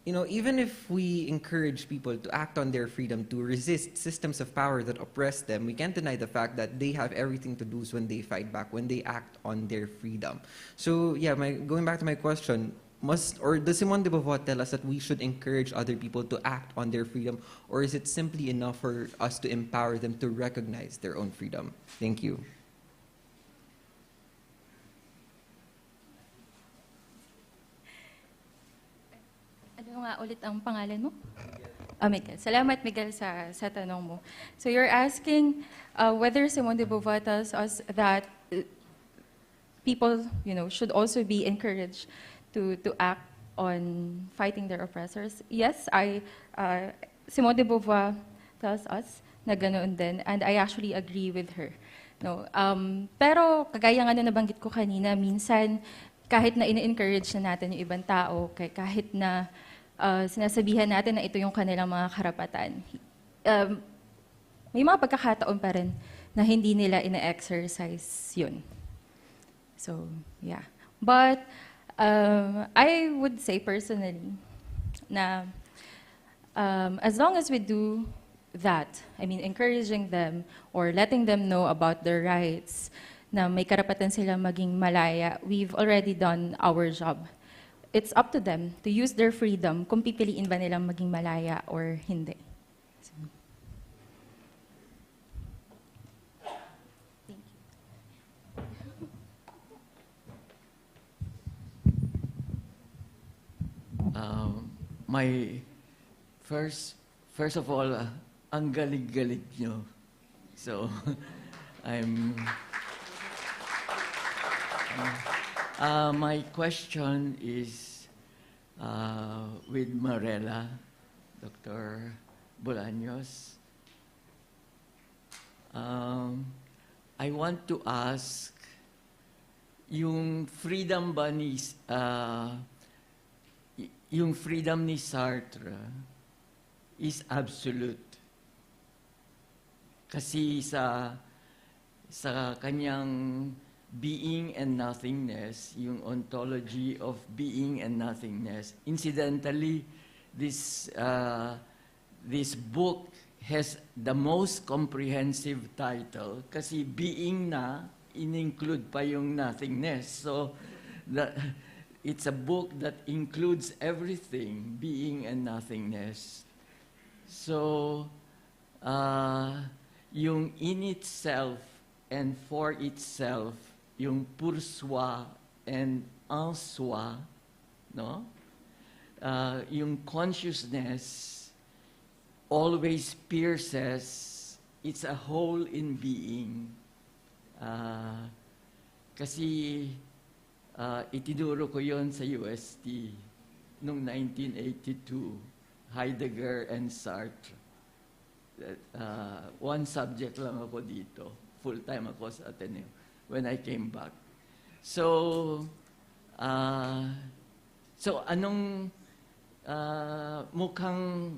even if we encourage people to act on their freedom, to resist systems of power that oppress them, we can't deny the fact that they have everything to lose when they fight back, when they act on their freedom. So, yeah, going back to my question, does Simone de Beauvoir tell us that we should encourage other people to act on their freedom, or is it simply enough for us to empower them to recognize their own freedom? Thank you. Ano nga ulit ang pangalan mo? Miguel. Salamat, Miguel, sa tanong mo. So you're asking whether Simone de Beauvoir tells us that people, should also be encouraged to act on fighting their oppressors. Yes, Simone de Beauvoir tells us na ganoon din, and I actually agree with her. No, pero kagaya nga na nabanggit ko kanina, minsan kahit na in-encourage na natin yung ibang tao, kahit na sinasabihan natin na ito yung kanilang mga karapatan, may mga pagkakataon pa rin na hindi nila ina-exercise yun. So, yeah. But I would say personally na as long as we do that, I mean, encouraging them or letting them know about their rights, na may karapatan sila maging malaya, we've already done our job. It's up to them to use their freedom kung pipiliin ba nilang maging malaya or hindi. My first of all, ang galig-galig nyo. So, my question is with Marela, Dr. Bolaños. I want to ask, yung freedom ba ni yung freedom ni Sartre is absolute. Kasi sa kanyang being and nothingness, yung ontology of being and nothingness. Incidentally, this book has the most comprehensive title kasi being na in-include pa yung nothingness. So it's a book that includes everything, being and nothingness. So, yung in itself and for itself, yung pour soi and en soi, no? Yung consciousness always pierces, it's a whole in being. Kasi itinuro ko yon sa UST noong 1982, Heidegger and Sartre. One subject lang ako dito. Full-time ako sa Ateneo when I came back. So anong mukhang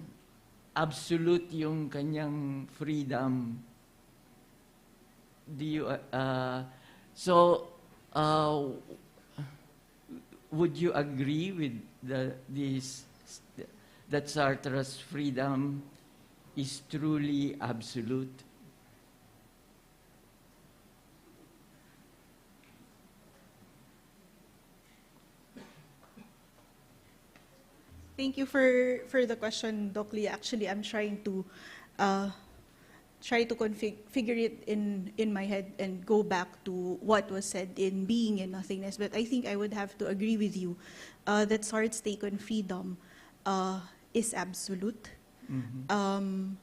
absolute yung kanyang freedom? Do you, would you agree with that Sartre's freedom is truly absolute? Thank you for the question, Doc Lee. Actually, I'm trying to figure it in my head and go back to what was said in Being and Nothingness. But I think I would have to agree with you that Sartre's take on freedom is absolute. Mm-hmm.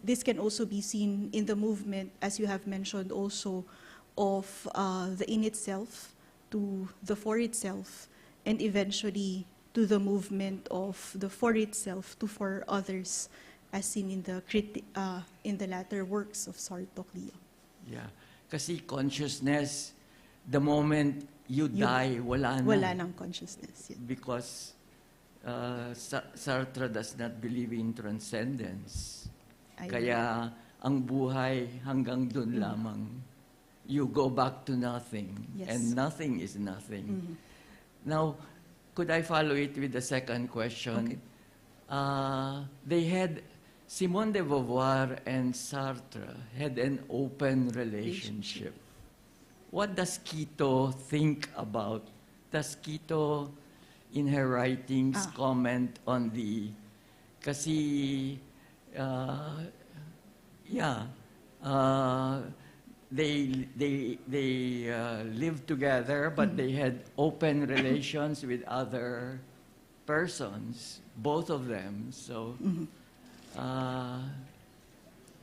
This can also be seen in the movement, as you have mentioned also, of the in itself to the for itself, and eventually to the movement of the for itself to for others, as seen in the latter works of Sartre. Yeah. Kasi consciousness, the moment you die, wala na. Wala nang consciousness. Yeah. Because Sartre does not believe in transcendence. Kaya ang buhay hanggang dun lamang. You go back to nothing. Yes. And nothing is nothing. Mm-hmm. Now, could I follow it with the second question? Okay. They had, Simone de Beauvoir and Sartre had an open relationship. What does Quito think about? Does Quito, in her writings, comment on the, kasi, they lived together, but they had open relations with other persons, both of them. So,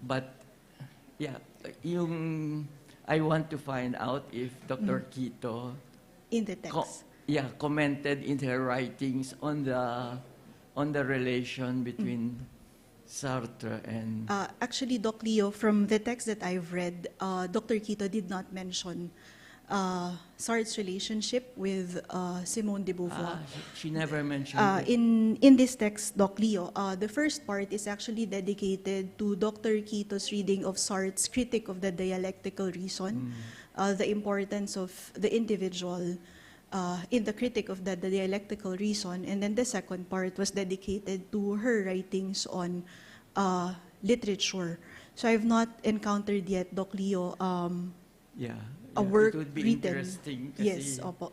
but yeah, I want to find out if Dr. Quito In the text. commented in her writings on the relation between Sartre and... Actually, Doc Leo, from the text that I've read, Dr. Quito did not mention Sartre's relationship with Simone de Beauvoir. She never mentioned it. In this text, Doc Leo, the first part is actually dedicated to Dr. Quito's reading of Sartre's critique of the dialectical reason, the importance of the individual in the critic of the dialectical reason, and then the second part was dedicated to her writings on literature. So I've not encountered yet, Doc Leo, Yeah, a yeah, work it would be written. interesting Yes, kasi opo.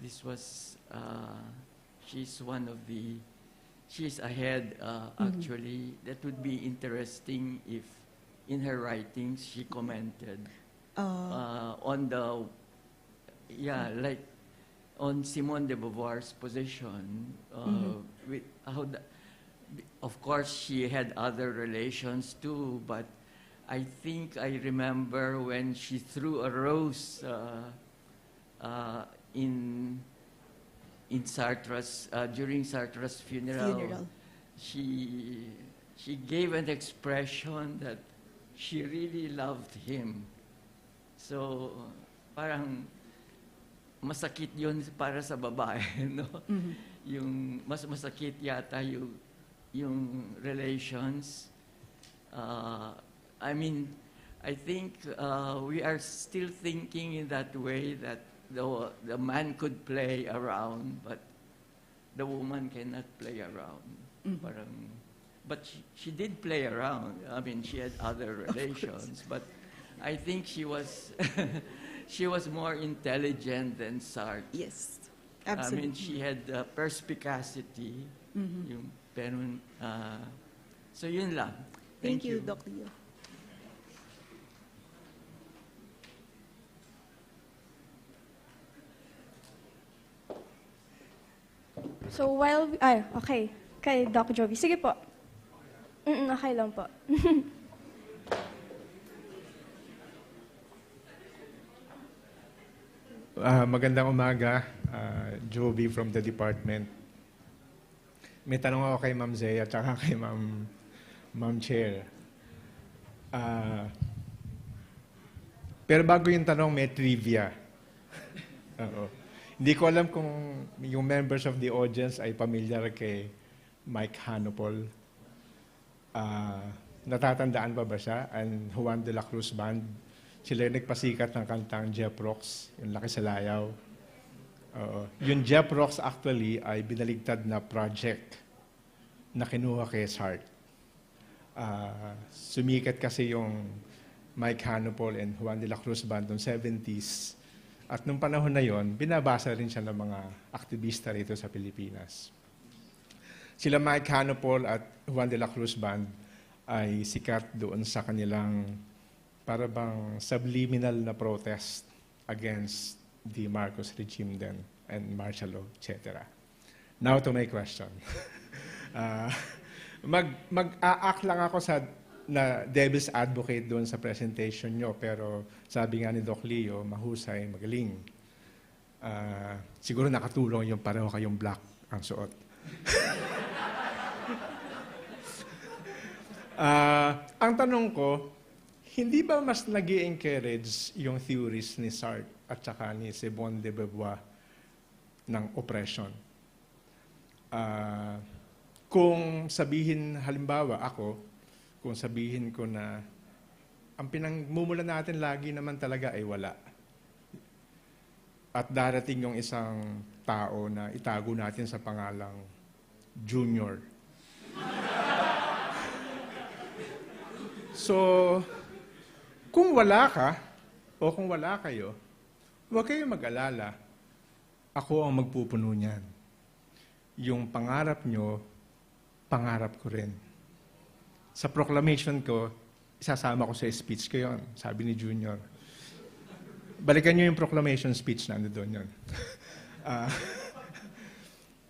this was, she's one of the, she's ahead actually. That would be interesting if in her writings she commented on the, yeah, like on Simone de Beauvoir's position, with how the, of course she had other relations too, but I think I remember when she threw a rose in Sartre's during Sartre's funeral. She gave an expression that she really loved him. So parang masakit yun para sa babae, no? Yung mas masakit yata yung relations. I mean, I think we are still thinking in that way that the man could play around, but the woman cannot play around. Parang, but she did play around. I mean, she had other relations, but I think she was she was more intelligent than Sartre. Yes, I mean, absolutely. she had perspicacity. Yung, pero, so yun lang. Thank you, Doc Leo. So while, okay. Kay Doc Jovi. Sige po. Okay lang po. Magandang umaga, Jovi from the department. May tanong ako kay Ma'am Zea at saka kay Ma'am Chair. Pero bago yung tanong, may trivia. Oo. Hindi ko alam kung yung members of the audience ay familiar kay Mike Hanopol. Natatandaan pa ba siya? And Juan de la Cruz Band. Sila yung nagpasikat ng kantang Jeff Rocks, yung Laki sa Layaw. Yung Jeff Rocks actually ay binaligtad na project na kinuha kay Sartre. Sumikat kasi yung Mike Hanopol and Juan de la Cruz Band noong 70s. At nung panahon na yon, binabasa rin siya ng mga aktivista rito sa Pilipinas. Sila Mike Hanopol at Juan de la Cruz Band ay sikat doon sa kanilang para bang subliminal na protest against the Marcos regime then and martial law, etc. Now to my question. Mag-a-act lang ako na devil's advocate doon sa presentation nyo, pero sabi nga ni Doc Leo, mahusay, magaling. Siguro nakatulong yung pareho kayong black ang suot. Ang tanong ko, hindi ba mas nag-i-encourage yung theories ni Sartre at saka ni Simone de Beauvoir ng oppression? Kung sabihin, halimbawa ako, kung sabihin ko na ang pinagmumula natin lagi naman talaga ay wala. At darating yung isang tao na itago natin sa pangalang Junior. So, kung wala ka, o kung wala kayo, huwag kayong mag-alala. Ako ang magpupuno niyan. Yung pangarap nyo, pangarap ko rin. Sa proclamation ko, isasama ko sa speech ko yun, sabi ni Junior. Balikan nyo yung proclamation speech na doon yun.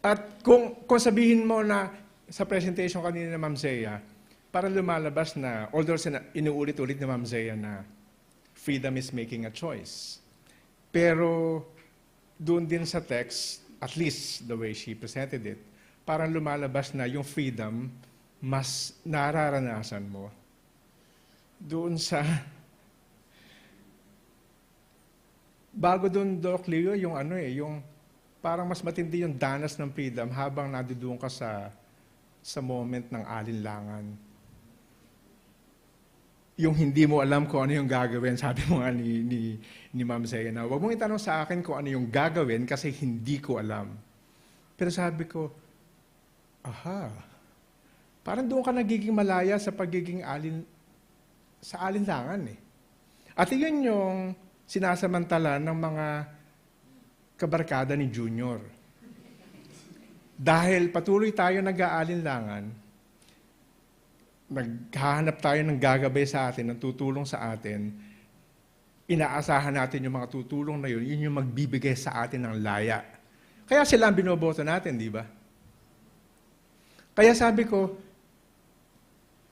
At kung sabihin mo na sa presentation kanina ni Ma'am Zea, parang lumalabas na, although inuulit-ulit ni Ma'am Zea na freedom is making a choice. Pero doon din sa text, at least the way she presented it, parang lumalabas na yung freedom mas nararanasan mo doon sa bago doon, Doc Leo, yung yung parang mas matindi yung danas ng freedom habang nandoon ka sa moment ng alinlangan. yung hindi mo alam kung ano yung gagawin, sabi mo nga ni Ma'am Zea na, huwag mong itanong sa akin kung ano yung gagawin kasi hindi ko alam. Pero sabi ko, aha, parang doon ka nagiging malaya sa pagiging alinlangan eh. At yun yung sinasamantala ng mga kabarkada ni Junior. Dahil patuloy tayo nag-aalinlangan, naghahanap tayo ng gagabay sa atin, ng tutulong sa atin, inaasahan natin yung mga tutulong na yun yung magbibigay sa atin ng laya. Kaya sila ang binoboto natin, di ba? Kaya sabi ko,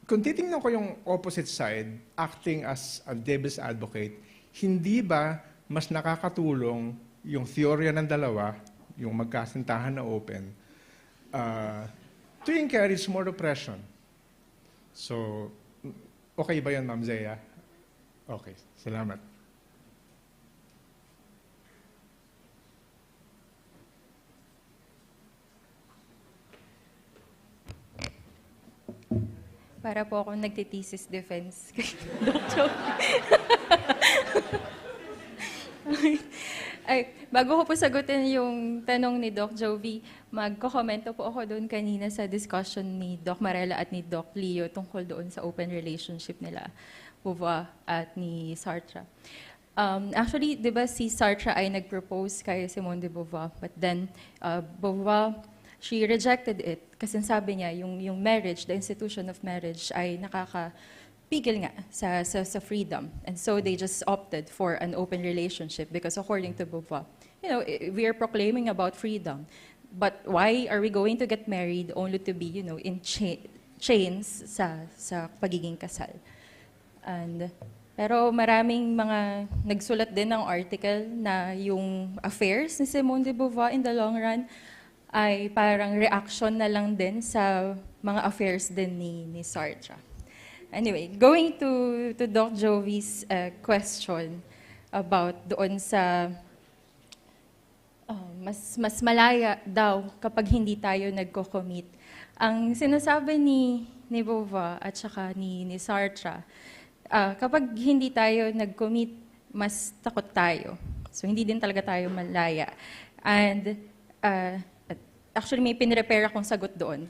kung titingnan ko yung opposite side, acting as a devil's advocate, hindi ba mas nakakatulong yung teorya ng dalawa, yung magkasintahan na open, to encourage more oppression? So, okay ba yun, Ma'am Zea? Okay, salamat. Para po ako nagtitesis defense. Joke. Ay, bago ko po sagutin yung tanong ni Doc Jovi, magko-komento po ako doon kanina sa discussion ni Doc Marela at ni Doc Leo tungkol doon sa open relationship nila, Beauvoir at ni Sartre. Actually, di ba si Sartre ay nag-propose kay Simone de Beauvoir, but then Beauvoir, she rejected it kasi sabi niya yung marriage, the institution of marriage ay nakakapigil nga sa freedom. And so they just opted for an open relationship because according to Beauvoir, we are proclaiming about freedom. But why are we going to get married only to be, in chains sa pagiging kasal? Pero maraming mga nagsulat din ng article na yung affairs ni Simone de Beauvoir in the long run ay parang reaction na lang din sa mga affairs din ni Sartre. Anyway, going to Doc Jovi's question about doon sa mas malaya daw kapag hindi tayo nagko-commit. Ang sinasabi ni Beauvoir at saka ni Sartre, kapag hindi tayo nag-commit, mas takot tayo. So hindi din talaga tayo malaya. And actually, may pinrepare akong sagot doon.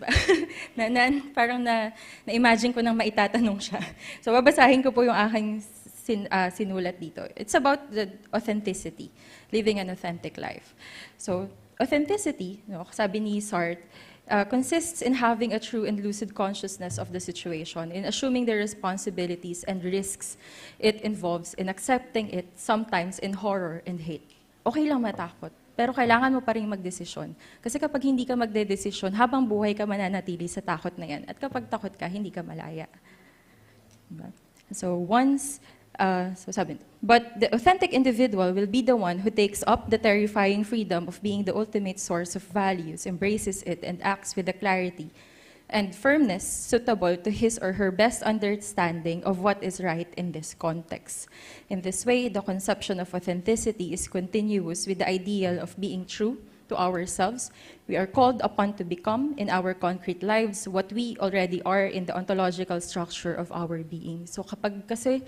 Parang na-imagine ko nang maitatanong siya. So, babasahin ko po yung aking sinulat dito. It's about the authenticity, living an authentic life. So, authenticity, sabi ni Sartre, consists in having a true and lucid consciousness of the situation, in assuming the responsibilities and risks it involves, in accepting it, sometimes in horror and hate. Okay lang matakot, pero kailangan mo pa rin magdesisyon. Kasi kapag hindi ka magdedesisyon, habang buhay ka mananatili sa takot na yan. At kapag takot ka, hindi ka malaya. So sabi, but the authentic individual will be the one who takes up the terrifying freedom of being the ultimate source of values, embraces it, and acts with a clarity and firmness suitable to his or her best understanding of what is right in this context. In this way, the conception of authenticity is continuous with the ideal of being true to ourselves. We are called upon to become, in our concrete lives, what we already are in the ontological structure of our being. So kapag kasi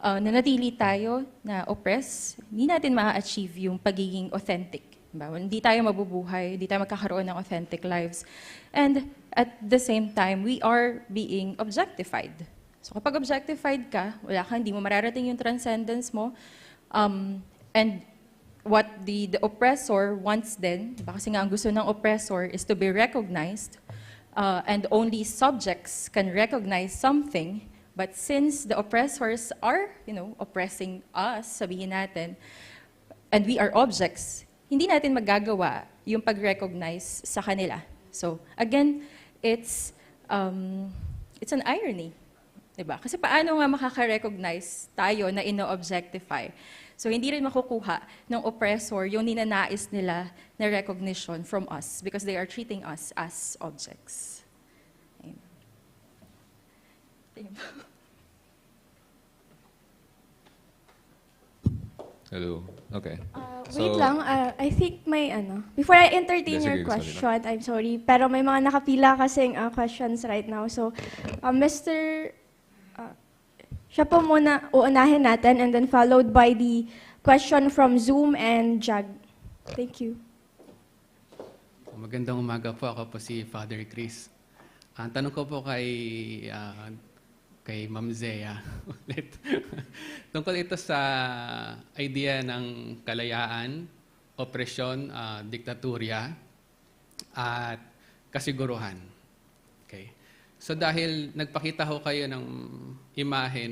nanatili tayo na oppress, hindi natin ma-achieve yung pagiging authentic. Hindi tayo mabubuhay, hindi tayo magkakaroon ng authentic lives. And at the same time, we are being objectified. So kapag objectified ka, hindi mo mararating yung transcendence mo. And what the oppressor wants then, kasi nga ang gusto ng oppressor is to be recognized, and only subjects can recognize something. But since the oppressors are, oppressing us, sabihin natin, and we are objects, hindi natin magagawa yung pag-recognize sa kanila. So, again, it's an irony. Diba? Kasi paano nga makaka-recognize tayo na ino-objectify? So, hindi rin makukuha ng oppressor yung ninanais nila na recognition from us because they are treating us as objects. Hello. Okay. Wait lang, I think may before I entertain your question, I'm sorry, pero may mga nakapila kasing questions right now. So, Mr. Siya po muna uunahin natin and then followed by the question from Zoom and JAG. Thank you. Magandang umaga po. Ako po si Father Chris. Ang tanong ko po kay Ma'am Zea ulit. Tungkol ito sa idea ng kalayaan, opresyon, diktatorya, at kasiguruhan. Okay. So dahil nagpakita ho kayo ng imahe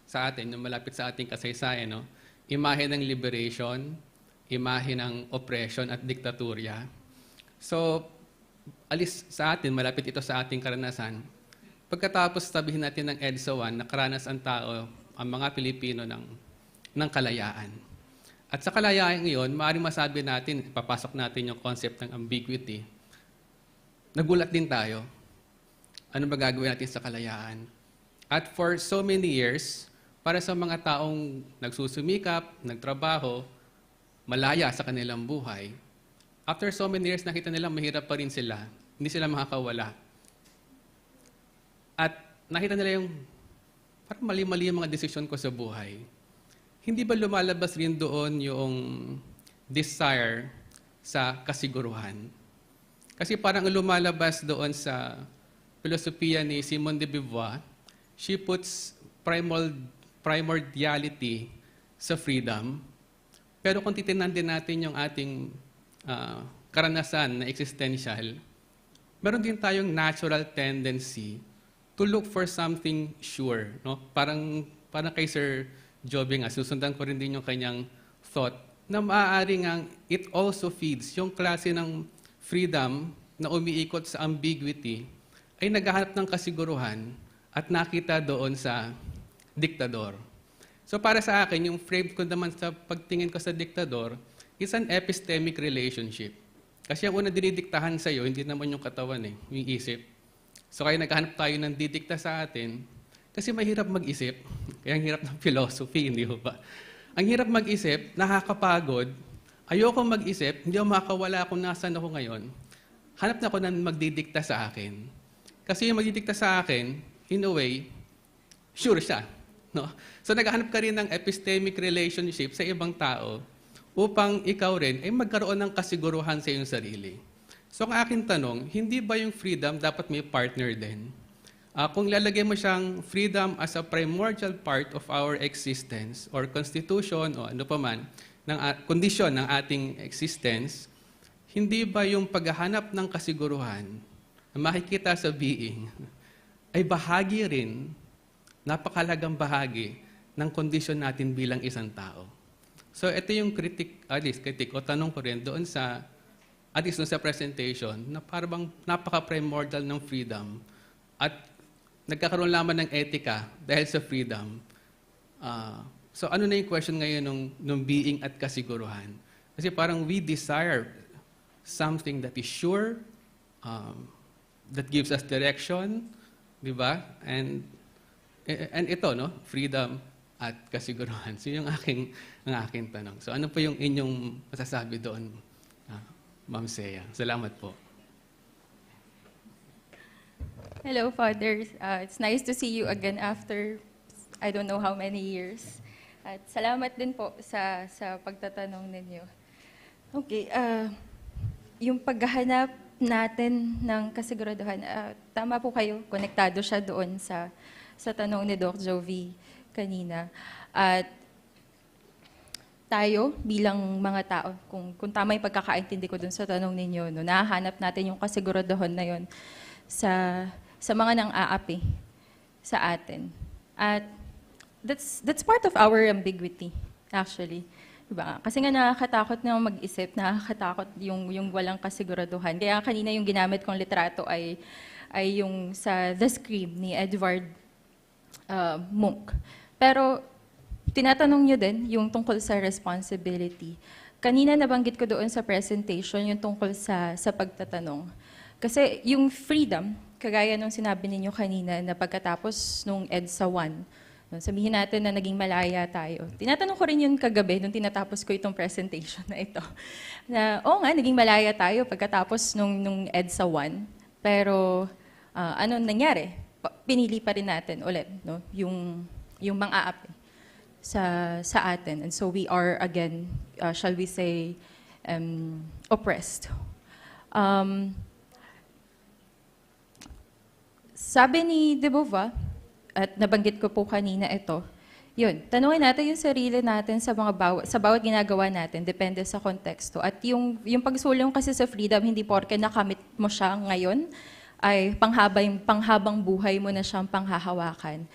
sa atin, yung malapit sa ating kasaysayan, no? Imahe ng liberation, imahe ng oppression at diktatorya. So, alis sa atin, malapit ito sa ating karanasan. Pagkatapos sabihin natin ng EDSA 1, nakaranas ang tao, ang mga Pilipino ng kalayaan. At sa kalayaan ngayon, maaaring masabi natin, papasok natin yung concept ng ambiguity. Nagulat din tayo. Ano ba gagawin natin sa kalayaan? At for so many years, para sa mga taong nagsusumikap, nagtrabaho, malaya sa kanilang buhay, after so many years, nakita nilang mahirap pa rin sila. Hindi sila makakawala. At nakita nila yung parang mali-mali yung mga desisyon ko sa buhay. Hindi ba lumalabas rin doon yung desire sa kasiguruhan? Kasi parang lumalabas doon sa Philosophie ni Simone de Beauvoir, she puts primordiality sa freedom. Pero kung titignan din natin yung ating karanasan na existential, meron din tayong natural tendency to look for something sure. No? Parang kay Sir Joby nga, susundan ko rin din yung kanyang thought, na maaari nga it also feeds yung klase ng freedom na umiikot sa ambiguity, ay naghahanap ng kasiguruhan at nakita doon sa diktador. So para sa akin, yung frame ko naman sa pagtingin ko sa diktador is an epistemic relationship. Kasi ang unang dinidiktahan sa'yo, hindi naman yung katawan, yung isip. So kaya naghahanap tayo ng didikta sa atin, kasi mahirap mag-isip. Kaya ang hirap ng philosophy, hindi ba? Ang hirap mag-isip, nakakapagod, ayoko mag-isip, hindi ako makakawala kung nasaan ako ngayon. Hanap na ako ng magdidikta sa akin. Kasi yung magdidikta sa akin, in a way, sure siya. No? So naghahanap ka rin ng epistemic relationship sa ibang tao upang ikaw rin ay magkaroon ng kasiguruhan sa iyong sarili. So ang aking tanong, hindi ba yung freedom dapat may partner din? Kung lalagay mo siyang freedom as a primordial part of our existence or constitution o ano pa man, ng kondisyon ng ating existence, hindi ba yung paghahanap ng kasiguruhan na makikita sa being ay bahagi rin, napakalagang bahagi ng kondisyon natin bilang isang tao? So ito yung critic o tanong ko rin doon sa, at least doon sa presentation, na parang napaka-primordial ng freedom at nagkakaroon lamang ng etika dahil sa freedom. So ano na yung question ngayon ng being at kasiguruhan? Kasi parang we desire something that is sure, that gives us direction, di ba? And ito, no? Freedom at kasiguruhan. So yung aking tanong. So ano po yung inyong masasabi doon, Ma'am Zea? Salamat po. Hello, Fathers. It's nice to see you again after I don't know how many years. At salamat din po sa pagtatanong ninyo. Okay, yung paghahanap natin ng kasiguraduhan, tama po kayo, konektado siya doon sa tanong ni Doc Jovi kanina. At tayo bilang mga tao, kung tama yung pagkakaintindi ko doon sa tanong ninyo, no, nahahanap natin yung kasiguraduhan na yun sa mga nang-aapi sa atin. At that's part of our ambiguity, actually. Diba? Kasi nga nakakatakot na mag-isip, nakakatakot yung walang kasiguraduhan. Kaya kanina yung ginamit kong litrato ay yung sa The Scream ni Edward Munch. Pero tinatanong nyo din yung tungkol sa responsibility. Kanina nabanggit ko doon sa presentation yung tungkol sa pagtatanong. Kasi yung freedom, kagaya nung sinabi ninyo kanina na pagkatapos nung EDSA 1, sabihin natin na naging malaya tayo. Tinatanong ko rin yun kagabi nung tinatapos ko itong presentation na ito. Na, oo nga, naging malaya tayo pagkatapos nung EDSA 1. Pero ano nangyari? Pinili pa rin natin ulit, no? Yung yung mang-aapi sa atin. And so we are, again, shall we say, oppressed. Sabi ni de Beauvoir, at nabanggit ko po kanina ito, yun, tanungin natin yung sarili natin sa bawat ginagawa natin, depende sa konteksto. At yung pagsulong kasi sa freedom, hindi porke nakamit mo siya ngayon, ay panghabang buhay mo na siyang panghahawakan.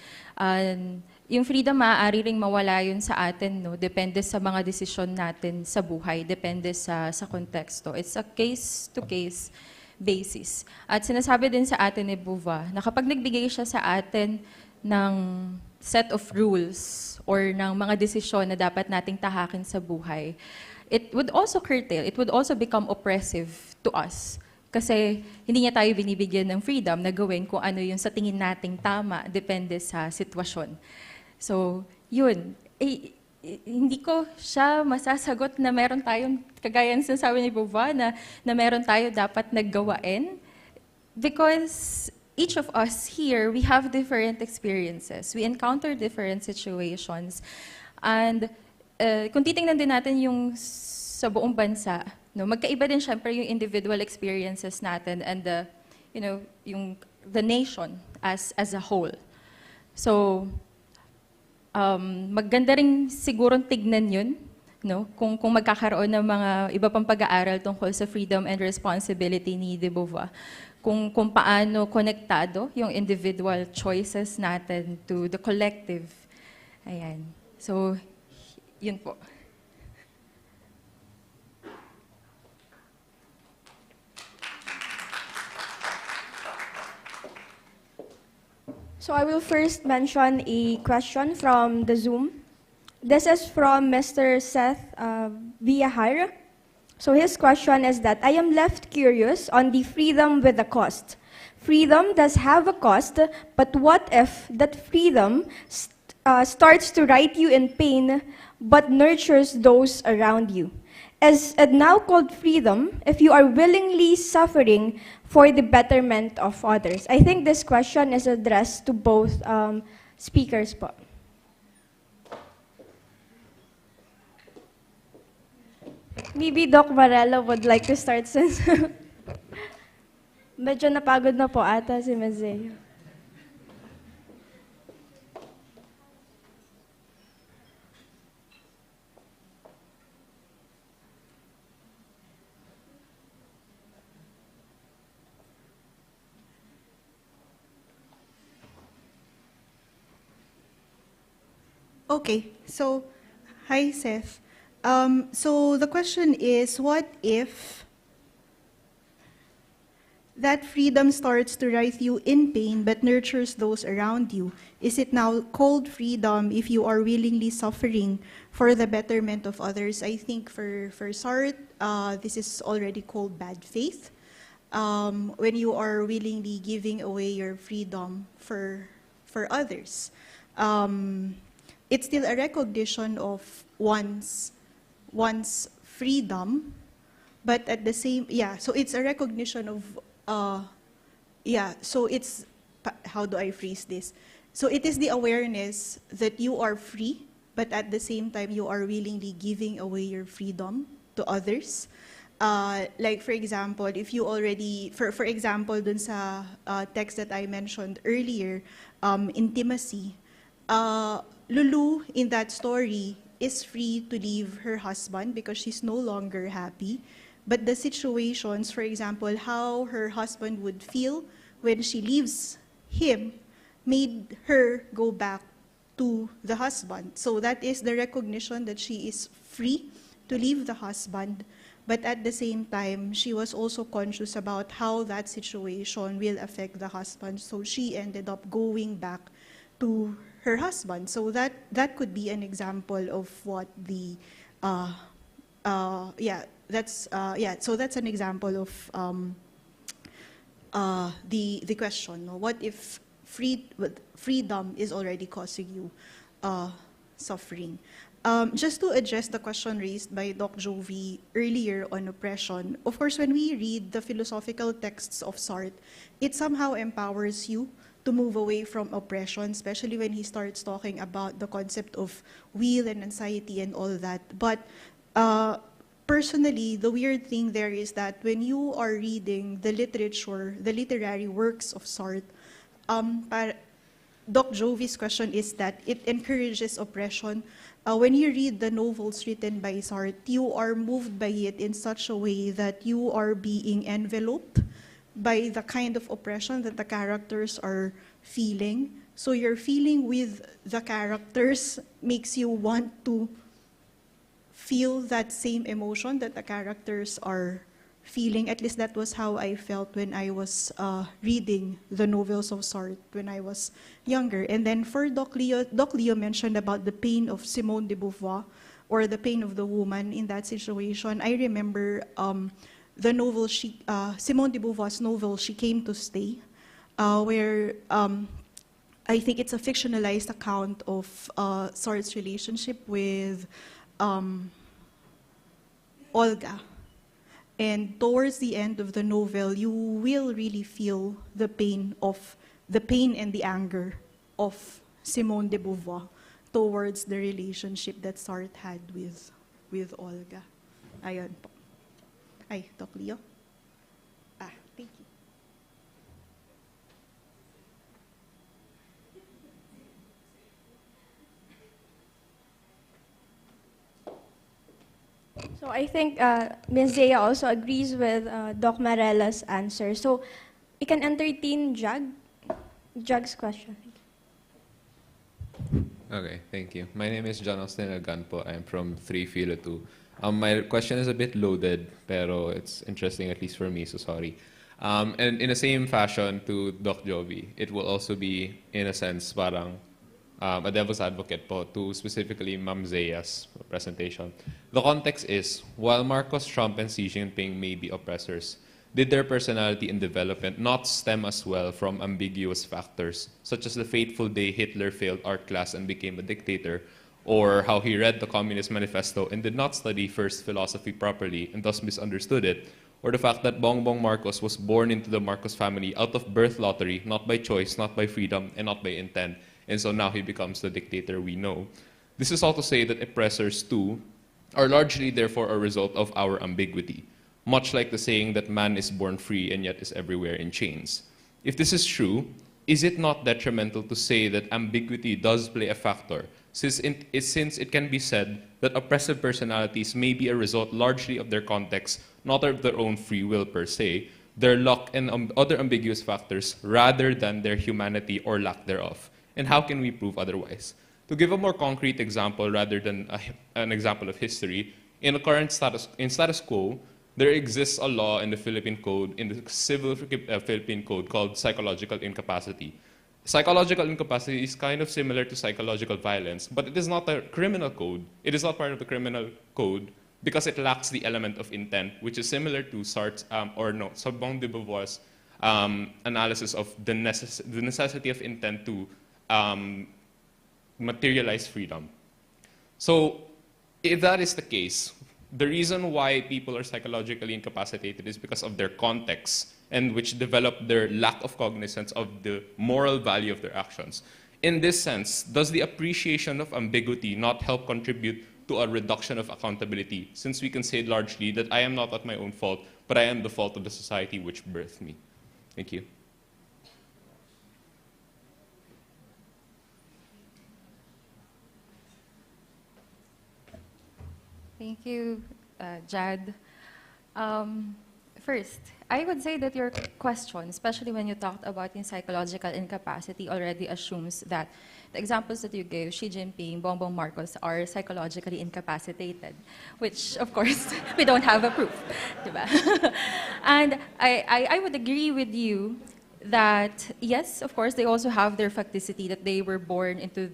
Yung freedom, maaari ring mawala yun sa atin, no? Depende sa mga desisyon natin sa buhay, depende sa konteksto. It's a case-to-case basis. At sinasabi din sa atin ni Beauvoir na kapag nagbigay siya sa atin ng set of rules or ng mga desisyon na dapat nating tahakin sa buhay, it would also curtail, it would also become oppressive to us. Kasi hindi niya tayo binibigyan ng freedom na gawin kung ano yung sa tingin nating tama, depende sa sitwasyon. So, yun. Hindi ko siya masasagot na meron tayong, kagaya ng sinasabi ni Beauvoir, na meron tayo dapat naggawain. Because each of us here, we have different experiences. We encounter different situations. And kung titingnan din natin yung sa buong bansa, no, magkaiba din syempre yung individual experiences natin and the nation as a whole. So, maganda rin sigurong tignan yun, no? Kung magkakaroon ng mga iba pang pag-aaral tungkol sa freedom and responsibility ni de Beauvoir, kung paano konektado yung individual choices natin to the collective. Ayan. So, yun po. So I will first mention a question from the Zoom. This is from Mr. Seth Villahar. So his question is that, I am left curious on the freedom with a cost. Freedom does have a cost, but what if that freedom starts to write you in pain, but nurtures those around you? Is it now called freedom if you are willingly suffering for the betterment of others? I think this question is addressed to both speakers po. Maybe Doc Varela would like to start since medyo napagod na po ata si Mazeo. Okay, so, hi Seth. So the question is, what if that freedom starts to writhe you in pain but nurtures those around you? Is it now called freedom if you are willingly suffering for the betterment of others? I think for Sartre, this is already called bad faith. When you are willingly giving away your freedom for others. It's still a recognition of one's freedom, but at the same, so it's a recognition of, so it's, how do I phrase this? So it is the awareness that you are free, but at the same time, you are willingly giving away your freedom to others. Like, for example, if you already, for example, dun sa text that I mentioned earlier, intimacy, Lulu, in that story, is free to leave her husband because she's no longer happy. But the situations, for example, how her husband would feel when she leaves him, made her go back to the husband. So that is the recognition that she is free to leave the husband. But at the same time, she was also conscious about how that situation will affect the husband. So she ended up going back to her husband. So that could be an example of what the, so that's an example of the question. No? What if freedom is already causing you suffering? Just to address the question raised by Doc Jovi earlier on oppression, of course, when we read the philosophical texts of Sartre, it somehow empowers you to move away from oppression, especially when he starts talking about the concept of will and anxiety and all that. But personally, the weird thing there is that when you are reading the literature, the literary works of Sartre, Doc Jovi's question is that it encourages oppression. When you read the novels written by Sartre, you are moved by it in such a way that you are being enveloped by the kind of oppression that the characters are feeling. So your feeling with the characters makes you want to feel that same emotion that the characters are feeling. At least that was how I felt when I was reading the novels of Sartre when I was younger. And then for Doc Leo mentioned about the pain of Simone de Beauvoir, or the pain of the woman in that situation. I remember the novel, Simone de Beauvoir's novel, She Came to Stay, where I think it's a fictionalized account of Sartre's relationship with Olga. And towards the end of the novel, you will really feel the pain and the anger of Simone de Beauvoir towards the relationship that Sartre had with Olga. Ayun po. Ay, Doc Leo? Thank you. So I think Ms. Zea also agrees with Doc Marella's answer. So we can entertain Jug's question. Okay, thank you. My name is John Austin Aganpo. I'm from 3 Philo 2. My question is a bit loaded, pero it's interesting at least for me, so sorry. And in the same fashion to Doc Jovi, it will also be, in a sense, parang a devil's advocate po to specifically Ma'am Zea's presentation. The context is, while Marcos, Trump, and Xi Jinping may be oppressors, did their personality and development not stem as well from ambiguous factors, such as the fateful day Hitler failed art class and became a dictator, or how he read the Communist Manifesto and did not study first philosophy properly and thus misunderstood it, or the fact that Bongbong Marcos was born into the Marcos family out of birth lottery, not by choice, not by freedom, and not by intent, and so now he becomes the dictator we know. This is all to say that oppressors too are largely therefore a result of our ambiguity, much like the saying that man is born free and yet is everywhere in chains. If this is true, is it not detrimental to say that ambiguity does play a factor, since it can be said that oppressive personalities may be a result largely of their context, not of their own free will per se, their luck and other ambiguous factors, rather than their humanity or lack thereof? And how can we prove otherwise? To give a more concrete example rather than an example of history, in the current status quo, there exists a law in the Philippine Code, in the Civil Philippine Code, called psychological incapacity. Psychological incapacity is kind of similar to psychological violence, but it is not a criminal code. It is not part of the criminal code because it lacks the element of intent, which is similar to Sartre's, Simone de Beauvoir's analysis of the necessity of intent to materialize freedom. So if that is the case, the reason why people are psychologically incapacitated is because of their context, and which develop their lack of cognizance of the moral value of their actions. In this sense, does the appreciation of ambiguity not help contribute to a reduction of accountability, since we can say largely that I am not at my own fault, but I am the fault of the society which birthed me? Thank you. Thank you, Jad. First, I would say that your question, especially when you talked about in psychological incapacity, already assumes that the examples that you gave, Xi Jinping, Bongbong Marcos, are psychologically incapacitated, which, of course, we don't have a proof. Diba? And I would agree with you that, yes, of course, they also have their facticity, that they were born into,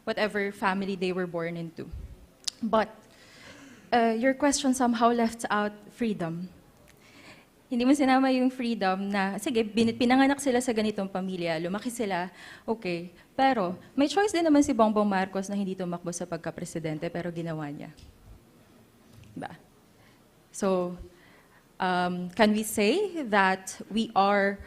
whatever family they were born into. But your question somehow left out freedom. Hindi mo sinama yung freedom na, sige, pinanganak sila sa ganitong pamilya, lumaki sila, okay. Pero may choice din naman si Bongbong Marcos na hindi tumakbo sa pagka-presidente, pero ginawa niya. Diba? So, can we say that we are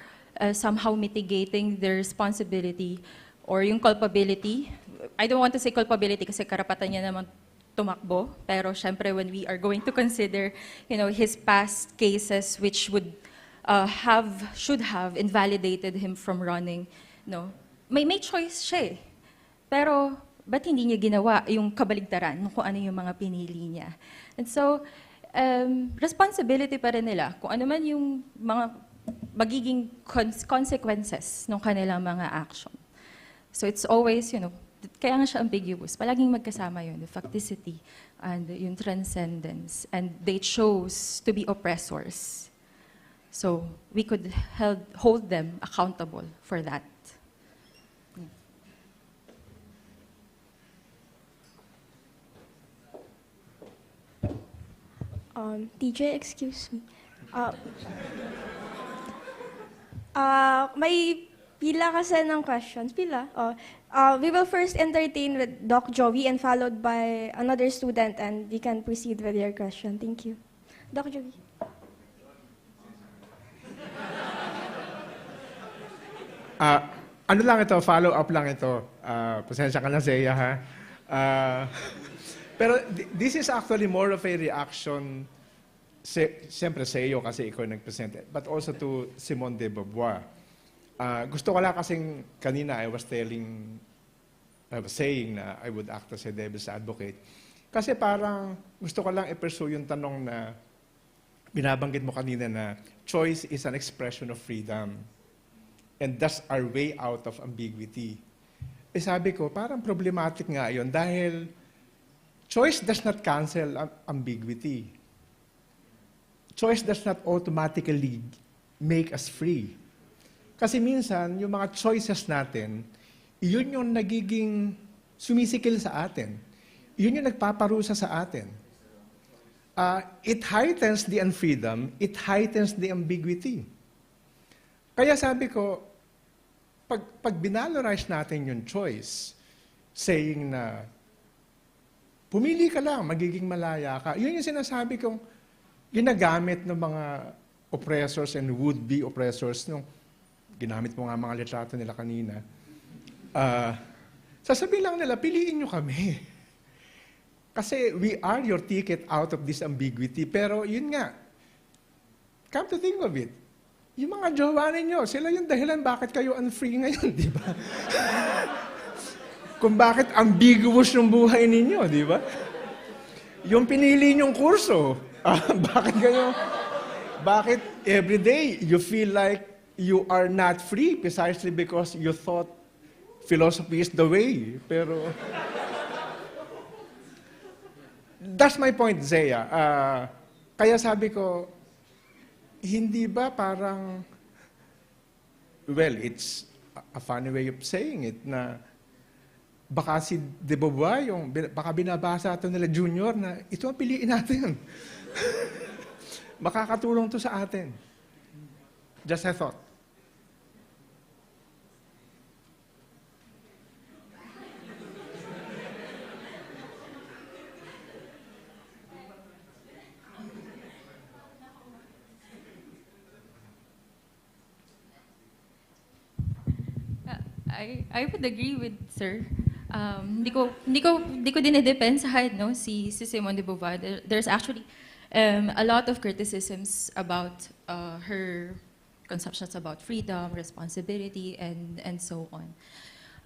somehow mitigating their responsibility or yung culpability. I don't want to say culpability kasi karapatan niya naman tumakbo, pero syempre when we are going to consider, his past cases which would should have invalidated him from running, may choice siya eh. Pero ba't hindi niya ginawa yung kabaligtaran kung ano yung mga pinili niya? And so, responsibility pa rin nila kung ano man yung mga magiging consequences ng kanilang mga action. So it's always, kaya nga siya ambiguous. Palaging magkasama yun, the facticity and yung transcendence. And they chose to be oppressors. So we could hold them accountable for that. TJ, excuse me. May pila kasi ng questions. Pila? We will first entertain with Doc Joey and followed by another student, and we can proceed with your question. Thank you. Doc Joey. Ano lang ito, follow-up lang ito. Pasensya ka na, Zea, ha? Pero this is actually more of a reaction, siyempre sa iyo kasi ikaw nag-present, but also to Simone de Beauvoir. Gusto ko lang kasing kanina I was saying na I would act as a devil's advocate. Kasi parang gusto ko lang i-pursue yung tanong na binabanggit mo kanina na choice is an expression of freedom. And thus our way out of ambiguity. Sabi ko, parang problematic nga yun dahil choice does not cancel ambiguity. Choice does not automatically make us free. Kasi minsan, yung mga choices natin, yun yung nagiging sumisikil sa atin. Yun yung nagpaparusa sa atin. It heightens the unfreedom, it heightens the ambiguity. Kaya sabi ko, pag binalorize natin yung choice, saying na, pumili ka lang, magiging malaya ka. Yun yung sinasabi kong ginagamit ng mga oppressors and would-be oppressors nung ginamit mo nga mga litrato nila kanina. Sasabihin lang nila, piliin nyo kami. Kasi we are your ticket out of this ambiguity. Pero yun nga, come to think of it, yung mga jowa ninyo, sila yung dahilan bakit kayo unfree ngayon, di ba? Kung bakit ambiguous yung buhay ninyo, di ba? Yung pinili nyong kurso, bakit everyday you feel like you are not free precisely because you thought philosophy is the way. Pero, that's my point, Zea. Kaya sabi ko, hindi ba parang, well, it's a funny way of saying it, na baka si De Beauvoir, baka binabasa ito nila junior na ito ang piliin natin. Makakatulong to sa atin. Just a thought. I would agree with Sir. Hindi ko dinedepensahan si Simone de Beauvoir. There's actually a lot of criticisms about her conceptions about freedom, responsibility, and so on.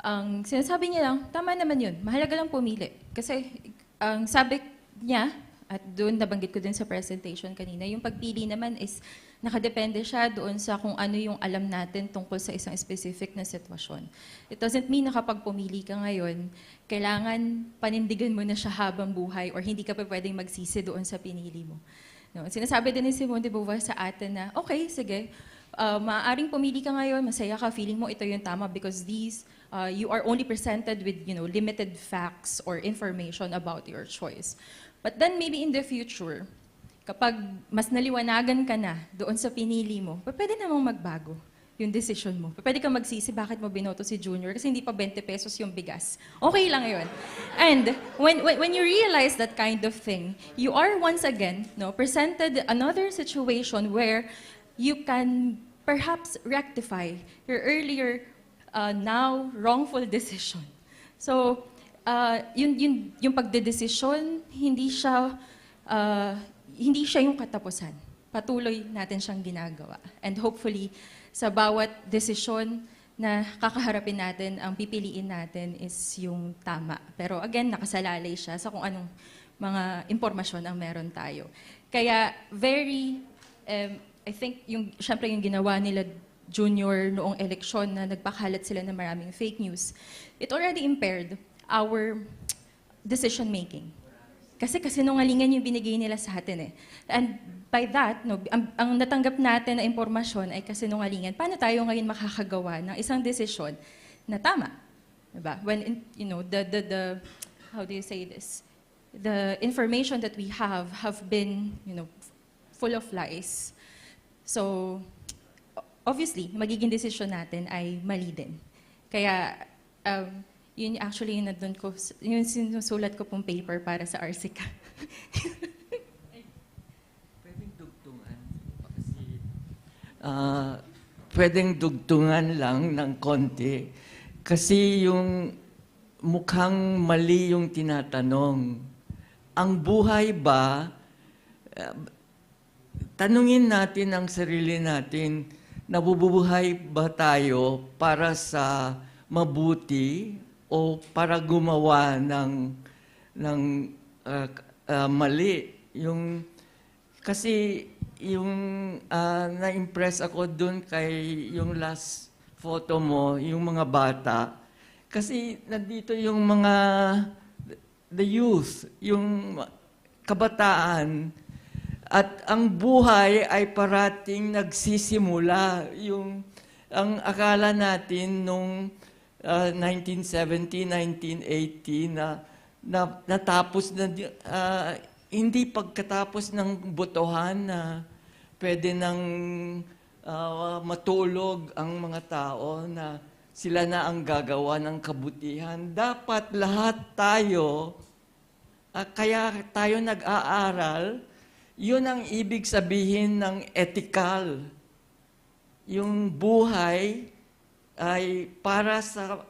Ang sinasabi niya lang, tama naman yun. Mahalaga lang pumili. Kasi ang sabi niya, at doon nabanggit ko din sa presentation kanina, yung pagpili naman is nakadepende siya doon sa kung ano yung alam natin tungkol sa isang specific na sitwasyon. It doesn't mean na kapag pumili ka ngayon, kailangan panindigan mo na siya habang buhay or hindi ka pa pwedeng magsisi doon sa pinili mo. No? Sinasabi din ni Simone de Beauvoir sa atin na, okay, sige, maaaring pumili ka ngayon, masaya ka, feeling mo ito yung tama because you are only presented with limited facts or information about your choice. But then maybe in the future, kapag mas naliwanagan ka na doon sa pinili mo, pwede namang magbago yung decision mo. Pwede kang magsisi bakit mo binoto si Junior kasi hindi pa 20 pesos yung bigas. Okay lang yun. And when you realize that kind of thing, you are once again presented another situation where you can perhaps rectify your earlier, now wrongful decision. So, yung pagdedesisyon, hindi siya yung katapusan. Patuloy natin siyang ginagawa. And hopefully, sa bawat desisyon na kakaharapin natin, ang pipiliin natin is yung tama. Pero again, nakasalalay siya sa kung anong mga impormasyon ang meron tayo. Kaya I think, syempre yung ginawa nila Junior noong eleksyon na nagpakalat sila ng maraming fake news, it already impaired our decision making. Kasi kasinungalingan yung binigay nila sa atin eh. And by that, ang natanggap natin na impormasyon ay kasinungalingan. Paano tayo ngayon makakagawa ng isang desisyon na tama? Diba? When, how do you say this? The information that we have been, full of lies. So, obviously, magiging desisyon natin ay mali din. Kaya, yun actually yung sinusulat ko pong paper para sa RCCA. Pwedeng dugtungan. Pwedeng dugtungan lang ng konti. Kasi yung mukhang mali yung tinatanong. Ang buhay ba, tanungin natin ang sarili natin, nabubuhay ba tayo para sa mabuti o para gumawa ng mali? Kasi yung na-impress ako dun kay yung last photo mo, yung mga bata. Kasi nandito yung the youth, yung kabataan. At ang buhay ay parating nagsisimula. Ang akala natin nung 1970, 1980 na natapos na, hindi pagkatapos ng botohan na pwede nang matulog ang mga tao na sila na ang gagawa ng kabutihan. Dapat lahat tayo, kaya tayo nag-aaral, yun ang ibig sabihin ng ethical. Yung buhay ay para sa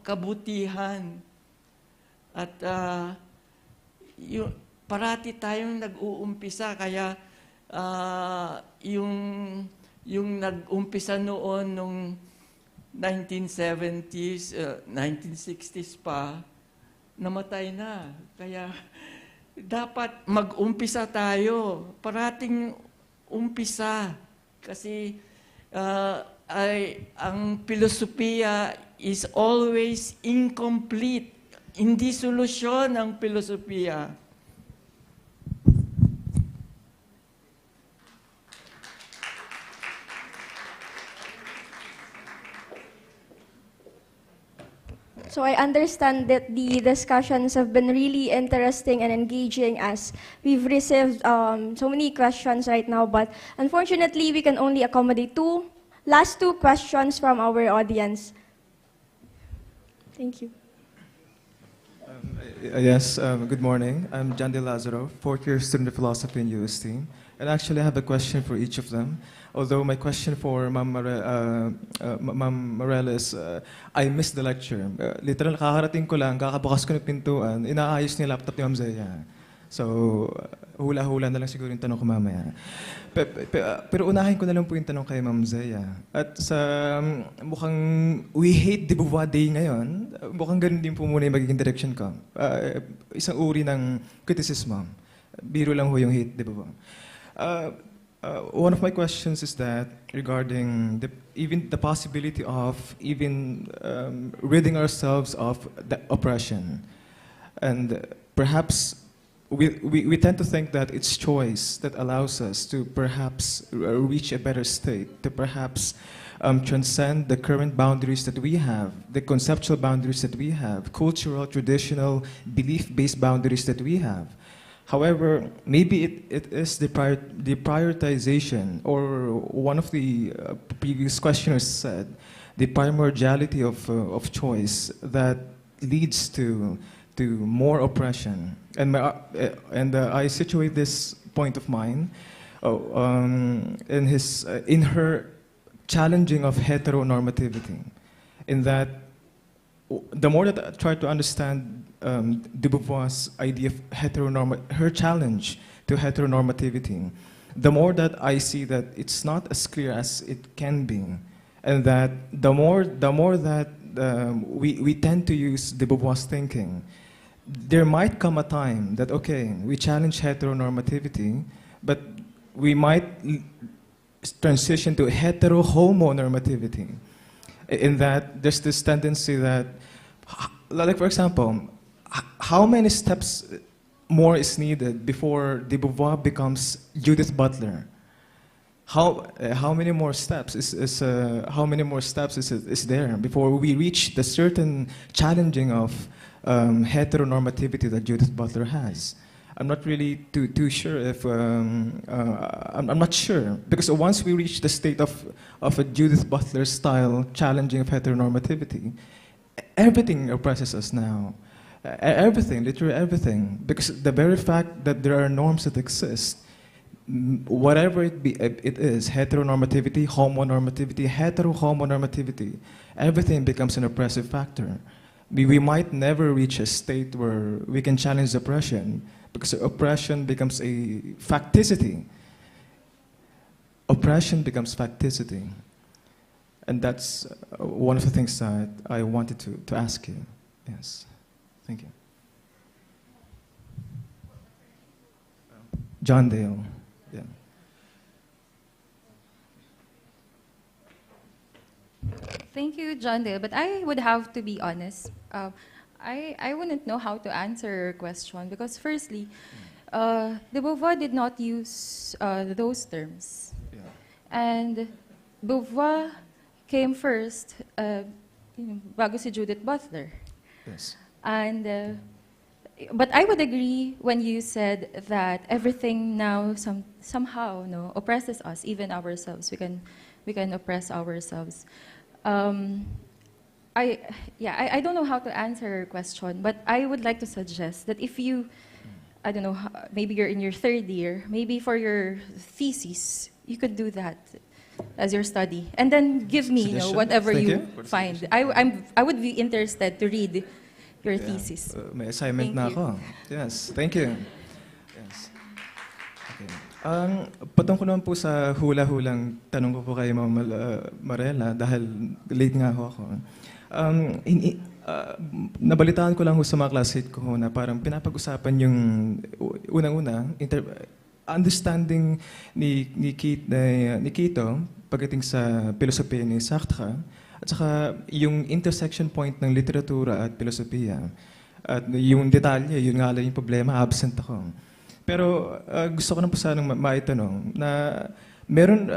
kabutihan. At parati tayong nag-uumpisa, kaya yung nag-umpisa noon nung 1970s, 1960s pa, namatay na. Kaya dapat mag-umpisa tayo. Parating umpisa. Kasi ang filosofiya is always incomplete. Hindi solusyon ang filosofiya. So I understand that the discussions have been really interesting and engaging as we've received so many questions right now, but unfortunately we can only accommodate last two questions from our audience. Thank you. Yes, good morning. I'm John De Lazaro, fourth-year student of philosophy in UST. And actually, I have a question for each of them. Although my question for Ma'am Marela is, I missed the lecture. Literal, kakarating ko lang, kakabukas ko ng pintuan, inaayos niya laptop ni Ma'am Zea. So, hula-hula na lang siguro yung tanong ko mamaya. Pero unahin ko na lang po yung tanong kay Ma'am Zea. At sa mukhang we hate de Beauvoir Day ngayon, mukhang ganun din po muna yung magiging direction ko. Isang uri ng kritisismo. Biro lang ho yung hate de Beauvoir. One of my questions is that regarding even the possibility of even ridding ourselves of the oppression. And perhaps we tend to think that it's choice that allows us to perhaps reach a better state, to perhaps transcend the current boundaries that we have, the conceptual boundaries that we have, cultural, traditional, belief-based boundaries that we have. However, maybe it is the prioritization, or one of the previous questioners said, the primordiality of choice that leads to more oppression. And I situate this point of mine in her challenging of heteronormativity, in that the more that I try to understand de Beauvoir's idea of her challenge to heteronormativity, the more that I see that it's not as clear as it can be, and that the more that we tend to use de Beauvoir's thinking, there might come a time that, okay, we challenge heteronormativity, but we might transition to hetero-homonormativity, in that there's this tendency that, like for example, how many steps more is needed before de Beauvoir becomes Judith Butler? How many more steps is there before we reach the certain challenging of heteronormativity that Judith Butler has? I'm not really too sure if I'm not sure, because once we reach the state of a Judith Butler style challenging of heteronormativity, everything oppresses us now. Everything, literally everything, because the very fact that there are norms that exist, whatever it is, heteronormativity, homonormativity, hetero-homonormativity, everything becomes an oppressive factor. We might never reach a state where we can challenge oppression, because oppression becomes a facticity. Oppression becomes facticity. And that's one of the things that I wanted to ask you. Yes. Thank you. John Dale. Yeah. Thank you, John Dale. But I would have to be honest. I wouldn't know how to answer your question because, firstly, de Beauvoir did not use those terms. Yeah. And Beauvoir came first, bago si Judith Butler. Yes. And but I would agree when you said that everything now somehow oppresses us, even ourselves. We can oppress ourselves. I don't know how to answer your question, but I would like to suggest that if you, I don't know, maybe you're in your third year, maybe for your thesis, you could do that as your study, and then give me whatever you find. I would be interested to read your thesis. May assignment na ako. Yes, thank you. Yes. Okay. Patungkol naman po sa hula-hulang tanong ko po kay Ma'am Marela, dahil late nga ako. Nabalitaan ko lang ho sa mga classmate ko na parang pinapag-usapan yung unang-una, understanding ni Kito pagdating sa Philosophie ni Sartre, at saka yung intersection point ng literatura at filosofiya. At yung detalye, yun nga lang yung problema, absent ako. Pero gusto ko na po sanang maitanong na meron,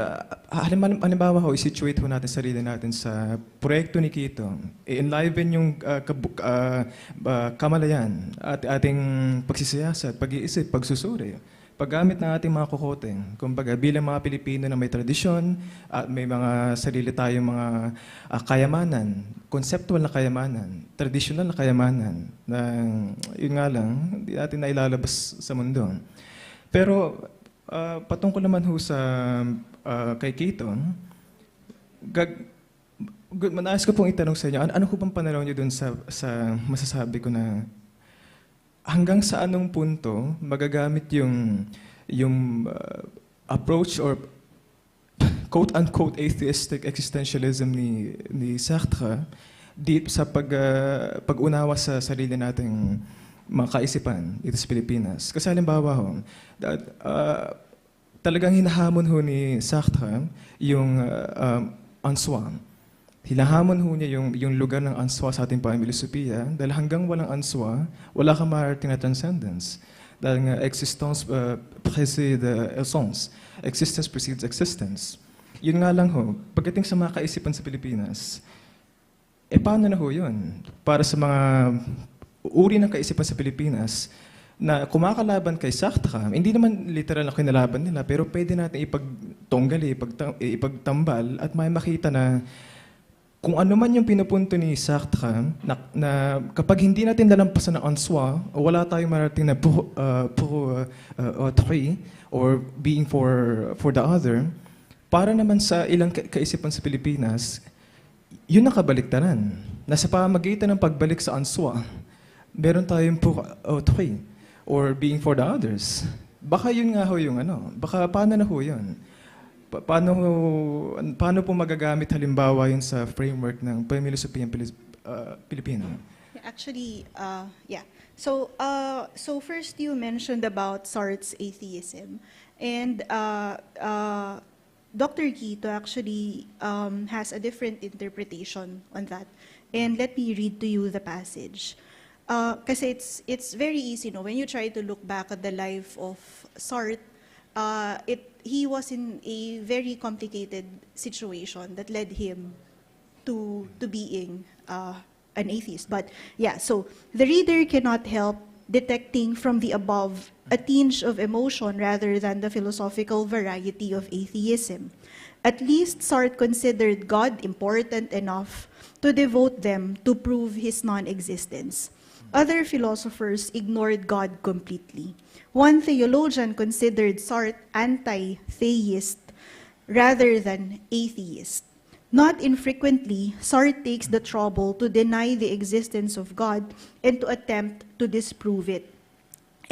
halimbawa ho, i-situate ho natin sarili natin sa proyekto ni Kito. I-enliven yung kamalayan at ating pagsisiyasat, pag-iisip, pagsusuri. Paggamit ng ating mga kokote, kumbaga bilang mga Pilipino na may tradisyon at may mga sarili tayong mga kayamanan, conceptual na kayamanan, traditional na kayamanan, na yun nga lang, hindi natin nailalabas sa mundo. Pero patungkol naman ho sa kay Kito, manais ko pong itanong sa inyo, ano ko bang pananaw niyo dun sa masasabi ko na hanggang sa anong punto magagamit yung approach or quote-unquote atheistic existentialism ni Sartre dito sa pag-unawa sa sarili nating mga kaisipan dito sa Pilipinas. Kasi halimbawa ho, talagang hinahamon ho ni Sartre yung en soi. Hinahamon ho niya yung lugar ng en soi sa ating pamilosopiya, dahil hanggang walang en soi, wala kang marating na transcendence. Dahil nga existence precedes essence. Existence precedes existence. Yun nga lang ho, pagdating sa mga kaisipan sa Pilipinas, paano na ho yun? Para sa mga uri ng kaisipan sa Pilipinas, na kumakalaban kay Sartre, hindi naman literal na kinalaban nila, pero pwede natin ipagtunggali, ipagtambal, at may makita na kung ano man yung pinupunto ni Sartre, na kapag hindi natin lalampasan ng en soi, wala tayong marating na pour autrui, or being for the other, para naman sa ilang kaisipan sa Pilipinas, yun ang kabaliktaran. Nasa pamamagitan ng pagbalik sa answa, meron tayong okay, or being for the others. Baka yun nga ho yung baka paano na ho yun? Paano po magagamit halimbawa yun sa framework ng Philosophie Pilipino? Actually, yeah. So first you mentioned about Sartre's atheism, and Dr. Quito actually has a different interpretation on that. And let me read to you the passage. Kasi it's very easy, no? When you try to look back at the life of Sartre, he was in a very complicated situation that led him to being an atheist. But yeah, so the reader cannot help detecting from the above a tinge of emotion rather than the philosophical variety of atheism. At least Sartre considered God important enough to devote them to prove his non-existence. Other philosophers ignored God completely. One theologian considered Sartre anti-theist rather than atheist. Not infrequently, Sartre takes the trouble to deny the existence of God and to attempt to disprove it.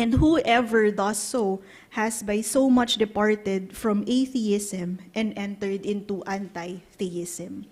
And whoever does so has by so much departed from atheism and entered into anti-theism.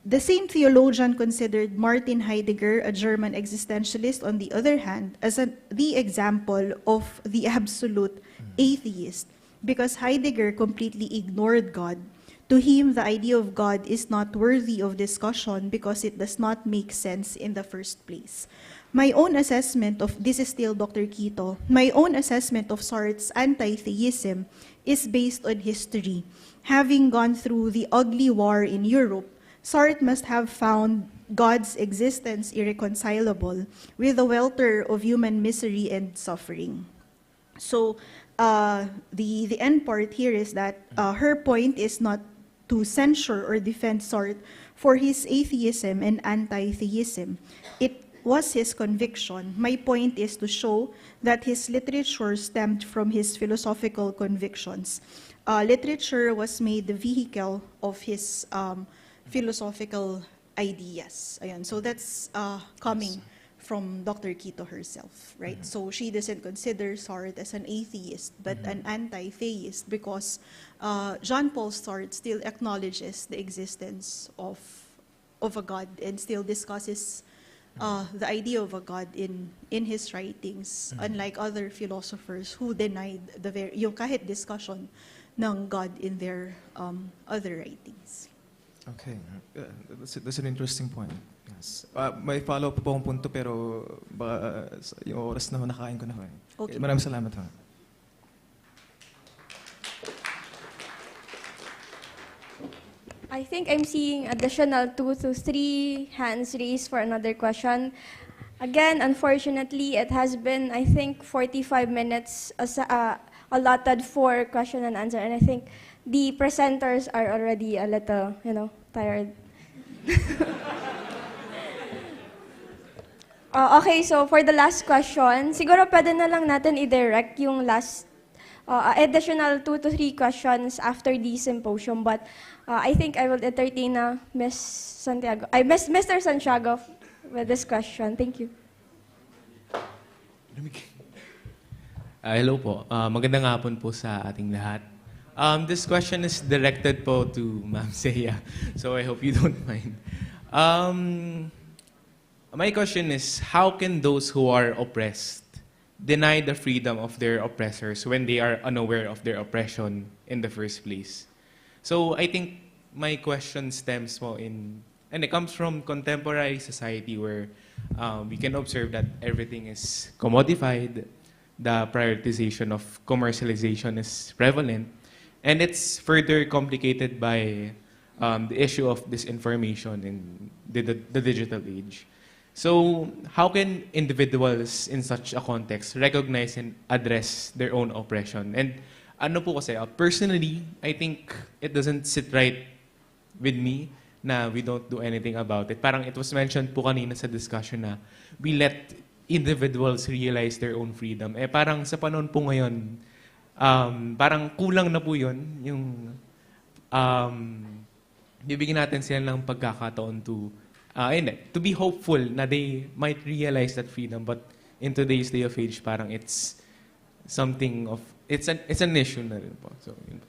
The same theologian considered Martin Heidegger, a German existentialist, on the other hand, as the example of the absolute atheist, because Heidegger completely ignored God. To him, the idea of God is not worthy of discussion because it does not make sense in the first place. My own assessment of, this is still Dr. Quito, my own assessment of Sartre's anti-theism is based on history. Having gone through the ugly war in Europe, Sartre must have found God's existence irreconcilable with the welter of human misery and suffering. So the end part here is that her point is not to censure or defend Sartre for his atheism and anti-theism. It was his conviction. My point is to show that his literature stemmed from his philosophical convictions. Literature was made the vehicle of his philosophical ideas. Ayan. So that's coming from Dr. Quito herself, right? So she doesn't consider Sartre as an atheist, but an anti-theist because Jean-Paul Sartre still acknowledges the existence of a God and still discusses the idea of a God in his writings, unlike other philosophers who denied yung kahit discussion ng God in their other writings. Okay, that's an interesting point. Yes. May follow-up po akong punto pero yung oras na nakain ko na ho. Okay. Maraming salamat ho. I think I'm seeing additional 2 to 3 hands raised for another question. Again, unfortunately, it has been, I think, 45 minutes allotted for question and answer, and I think the presenters are already a little, tired. Okay, so for the last question, siguro pwede na lang natin i-direct yung last additional 2 to 3 questions after the symposium, but I think I will entertain Mr. Santiago with this question. Thank you. Hello po. Magandang hapon po sa ating lahat. This question is directed po to Ma'am Seya, so I hope you don't mind. My question is, how can those who are oppressed deny the freedom of their oppressors when they are unaware of their oppression in the first place? So I think my question stems mo and it comes from contemporary society where we can observe that everything is commodified, the prioritization of commercialization is prevalent, and it's further complicated by the issue of disinformation in the digital age. So how can individuals in such a context recognize and address their own oppression? And ano po kasi, personally, I think it doesn't sit right with me na we don't do anything about it. Parang it was mentioned po kanina sa discussion na we let individuals realize their own freedom. Parang sa panahon po ngayon, parang kulang na po yun, yung bibigyan natin sila ng pagkakataon to be hopeful na they might realize that freedom, but in today's day of age, parang it's something of, it's an issue na rin po. So, yun po.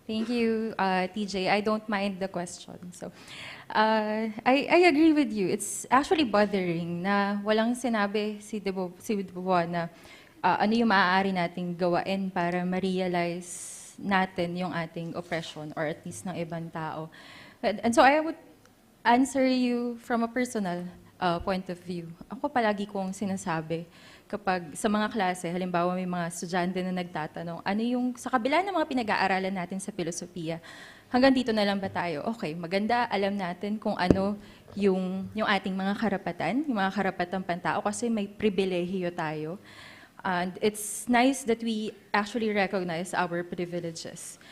Thank you, TJ. I don't mind the question. So, I agree with you. It's actually bothering na walang sinabi si Beauvoir na ano yung maaari nating gawain para ma-realize natin yung ating oppression or at least ng ibang tao. And so I would answer you from a personal point of view. Ako palagi kong sinasabi, kapag sa mga klase, halimbawa may mga estudyante na nagtatanong, ano yung sa kabila ng mga pinag-aaralan natin sa Philosophia, hanggang dito na lang ba tayo? Okay, maganda, alam natin kung ano yung ating mga karapatan, yung mga karapatang pantao, kasi may pribilehiyo tayo. And it's nice that we actually recognize our privileges.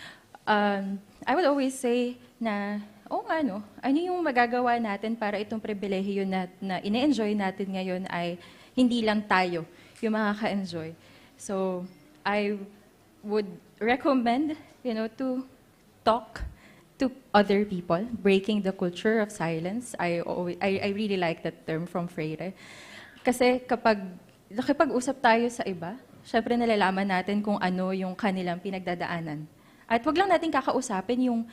I would always say na, ano yung magagawa natin para itong pribilehiyo na ine-enjoy natin ngayon ay hindi lang tayo yung makaka-enjoy. So, I would recommend, to talk to other people, breaking the culture of silence. I really like that term from Freire. Kasi kapag nakipag-usap tayo sa iba, syempre nalalaman natin kung ano yung kanilang pinagdadaanan. At wag lang natin kakausapin yung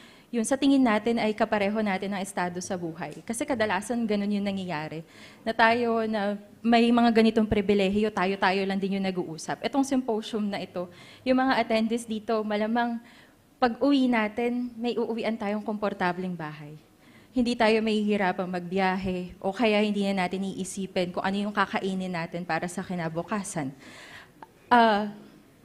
sa tingin natin ay kapareho natin ng estado sa buhay. Kasi kadalasan ganun yung nangyayari. Na tayo na may mga ganitong pribilehiyo, tayo lang din yung nag-uusap. Itong symposium na ito, yung mga attendees dito, malamang pag-uwi natin, may uuwian tayong komportableng bahay. Hindi tayo mahihirapang magbiyahe o kaya hindi na natin iisipin kung ano yung kakainin natin para sa kinabukasan.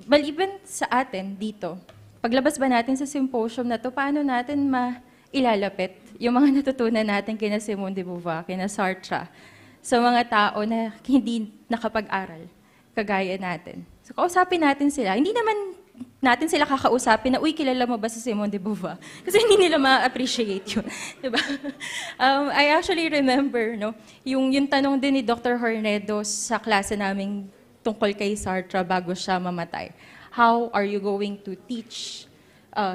Maliban sa atin dito, paglabas ba natin sa symposium na to, paano natin mailalapit yung mga natutunan natin kina Simone de Beauvoir, kina Sartre, sa mga tao na hindi nakapag-aral, kagaya natin. So, kausapin natin sila. Hindi naman natin sila kakausapin na, uy, kilala mo ba si Simone de Beauvoir? Kasi hindi nila ma-appreciate yun. Diba? I actually remember, yung tanong din ni Dr. Hornedo sa klase naming tungkol kay Sartre bago siya mamatay. How are you going to teach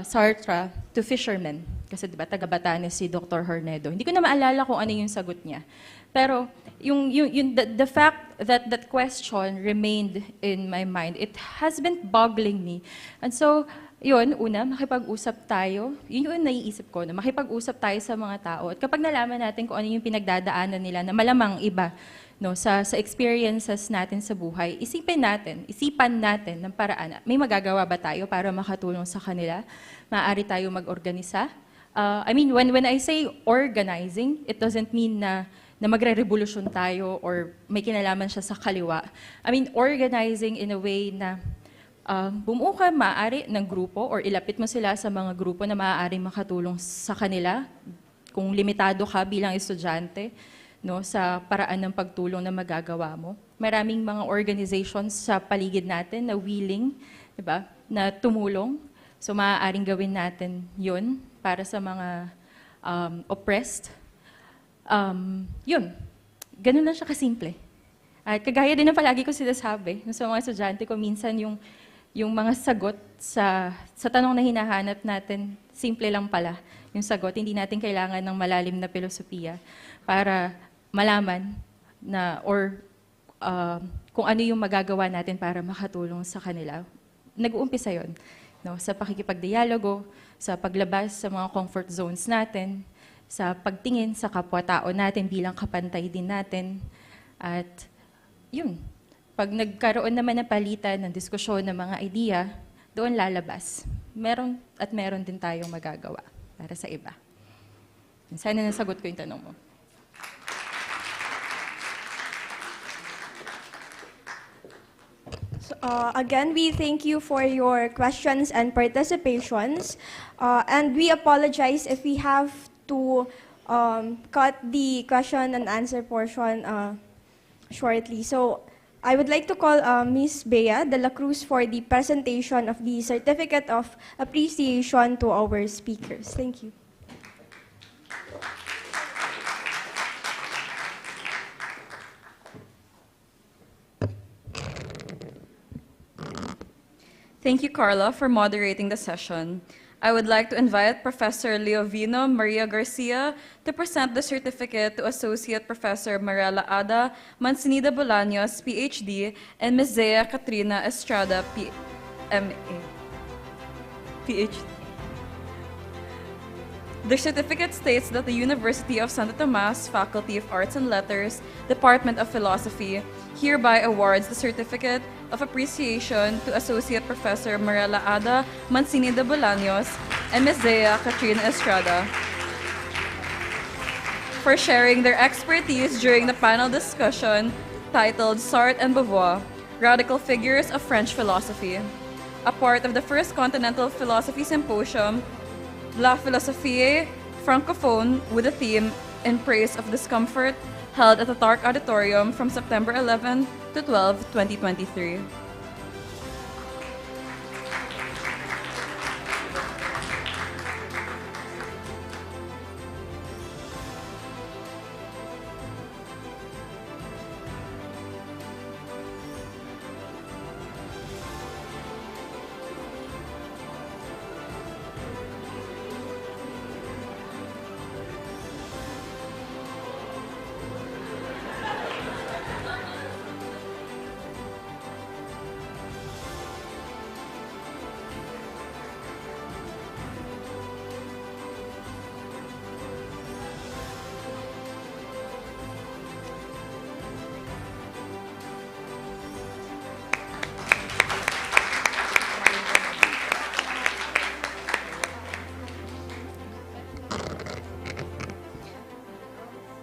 Sartre to fishermen? Kasi diba, taga-Batanes si Dr. Hornedo. Hindi ko na maalala kung ano yung sagot niya. Pero the fact that that question remained in my mind, it has been boggling me. And so, yun, una, makipag-usap tayo. Yun yung naiisip ko, na makipag-usap tayo sa mga tao. At kapag nalaman natin kung ano yung pinagdadaanan nila, na malamang iba, sa experiences natin sa buhay, isipan natin ng paraan. May magagawa ba tayo para makatulong sa kanila? Maaari tayo mag-organisa? When I say organizing, it doesn't mean na magre-revolusyon tayo or may kinalaman siya sa kaliwa. Organizing in a way na bumuo ka maaari ng grupo or ilapit mo sila sa mga grupo na maaaring makatulong sa kanila kung limitado ka bilang estudyante, sa paraan ng pagtulong na magagawa mo. Maraming mga organizations sa paligid natin na willing, diba, na tumulong. So maaaring gawin natin yun para sa mga oppressed. Yun. Ganun lang siya kasimple. At kagaya din ang palagi ko sinasabi sa mga estudyante ko, minsan yung mga sagot sa tanong na hinahanap natin, simple lang pala yung sagot. Hindi natin kailangan ng malalim na filosofiya para malaman na kung ano yung magagawa natin para makatulong sa kanila. Nag-uumpisa yun, sa pakikipagdialogo, sa paglabas sa mga comfort zones natin, sa pagtingin sa kapwa-tao natin bilang kapantay din natin. At yun, pag nagkaroon naman ng palitan ng diskusyon ng mga idea, doon lalabas. Meron din tayong magagawa para sa iba. Sana nasagot ko yung tanong mo. Again, we thank you for your questions and participations. And we apologize if we have to cut the question and answer portion shortly. So I would like to call Ms. Bea de la Cruz for the presentation of the Certificate of Appreciation to our speakers. Thank you. Thank you, Carla, for moderating the session. I would like to invite Professor Leovino Maria Garcia to present the certificate to Associate Professor Marela Ada Mancinida Bolaños, PhD, and Ms. Zea Katrina Estrada, PMA. PhD. The certificate states that the University of Santo Tomas Faculty of Arts and Letters, Department of Philosophy, hereby awards the Certificate of Appreciation to Associate Professor Marela Ada Mancinida Bolaños and Ms. Zea Katrina Estrada for sharing their expertise during the panel discussion titled Sartre and Beauvoir, Radical Figures of French Philosophy, a part of the first Continental Philosophy Symposium, La Philosophie Francophone, with the theme In Praise of Discomfort, held at the Tark Auditorium from September 11 to 12, 2023.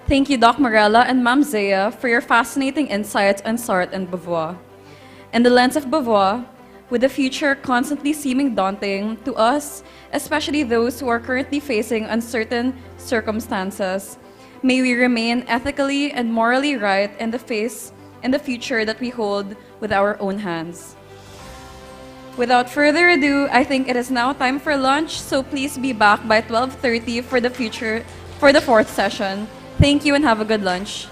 Thank you, Doc Marela and Ma'am Zea, for your fascinating insights on Sartre and Beauvoir. In the lens of Beauvoir, with the future constantly seeming daunting to us, especially those who are currently facing uncertain circumstances, may we remain ethically and morally right in the future that we hold with our own hands. Without further ado, I think it is now time for lunch, so please be back by 12:30 for the fourth session. Thank you and have a good lunch.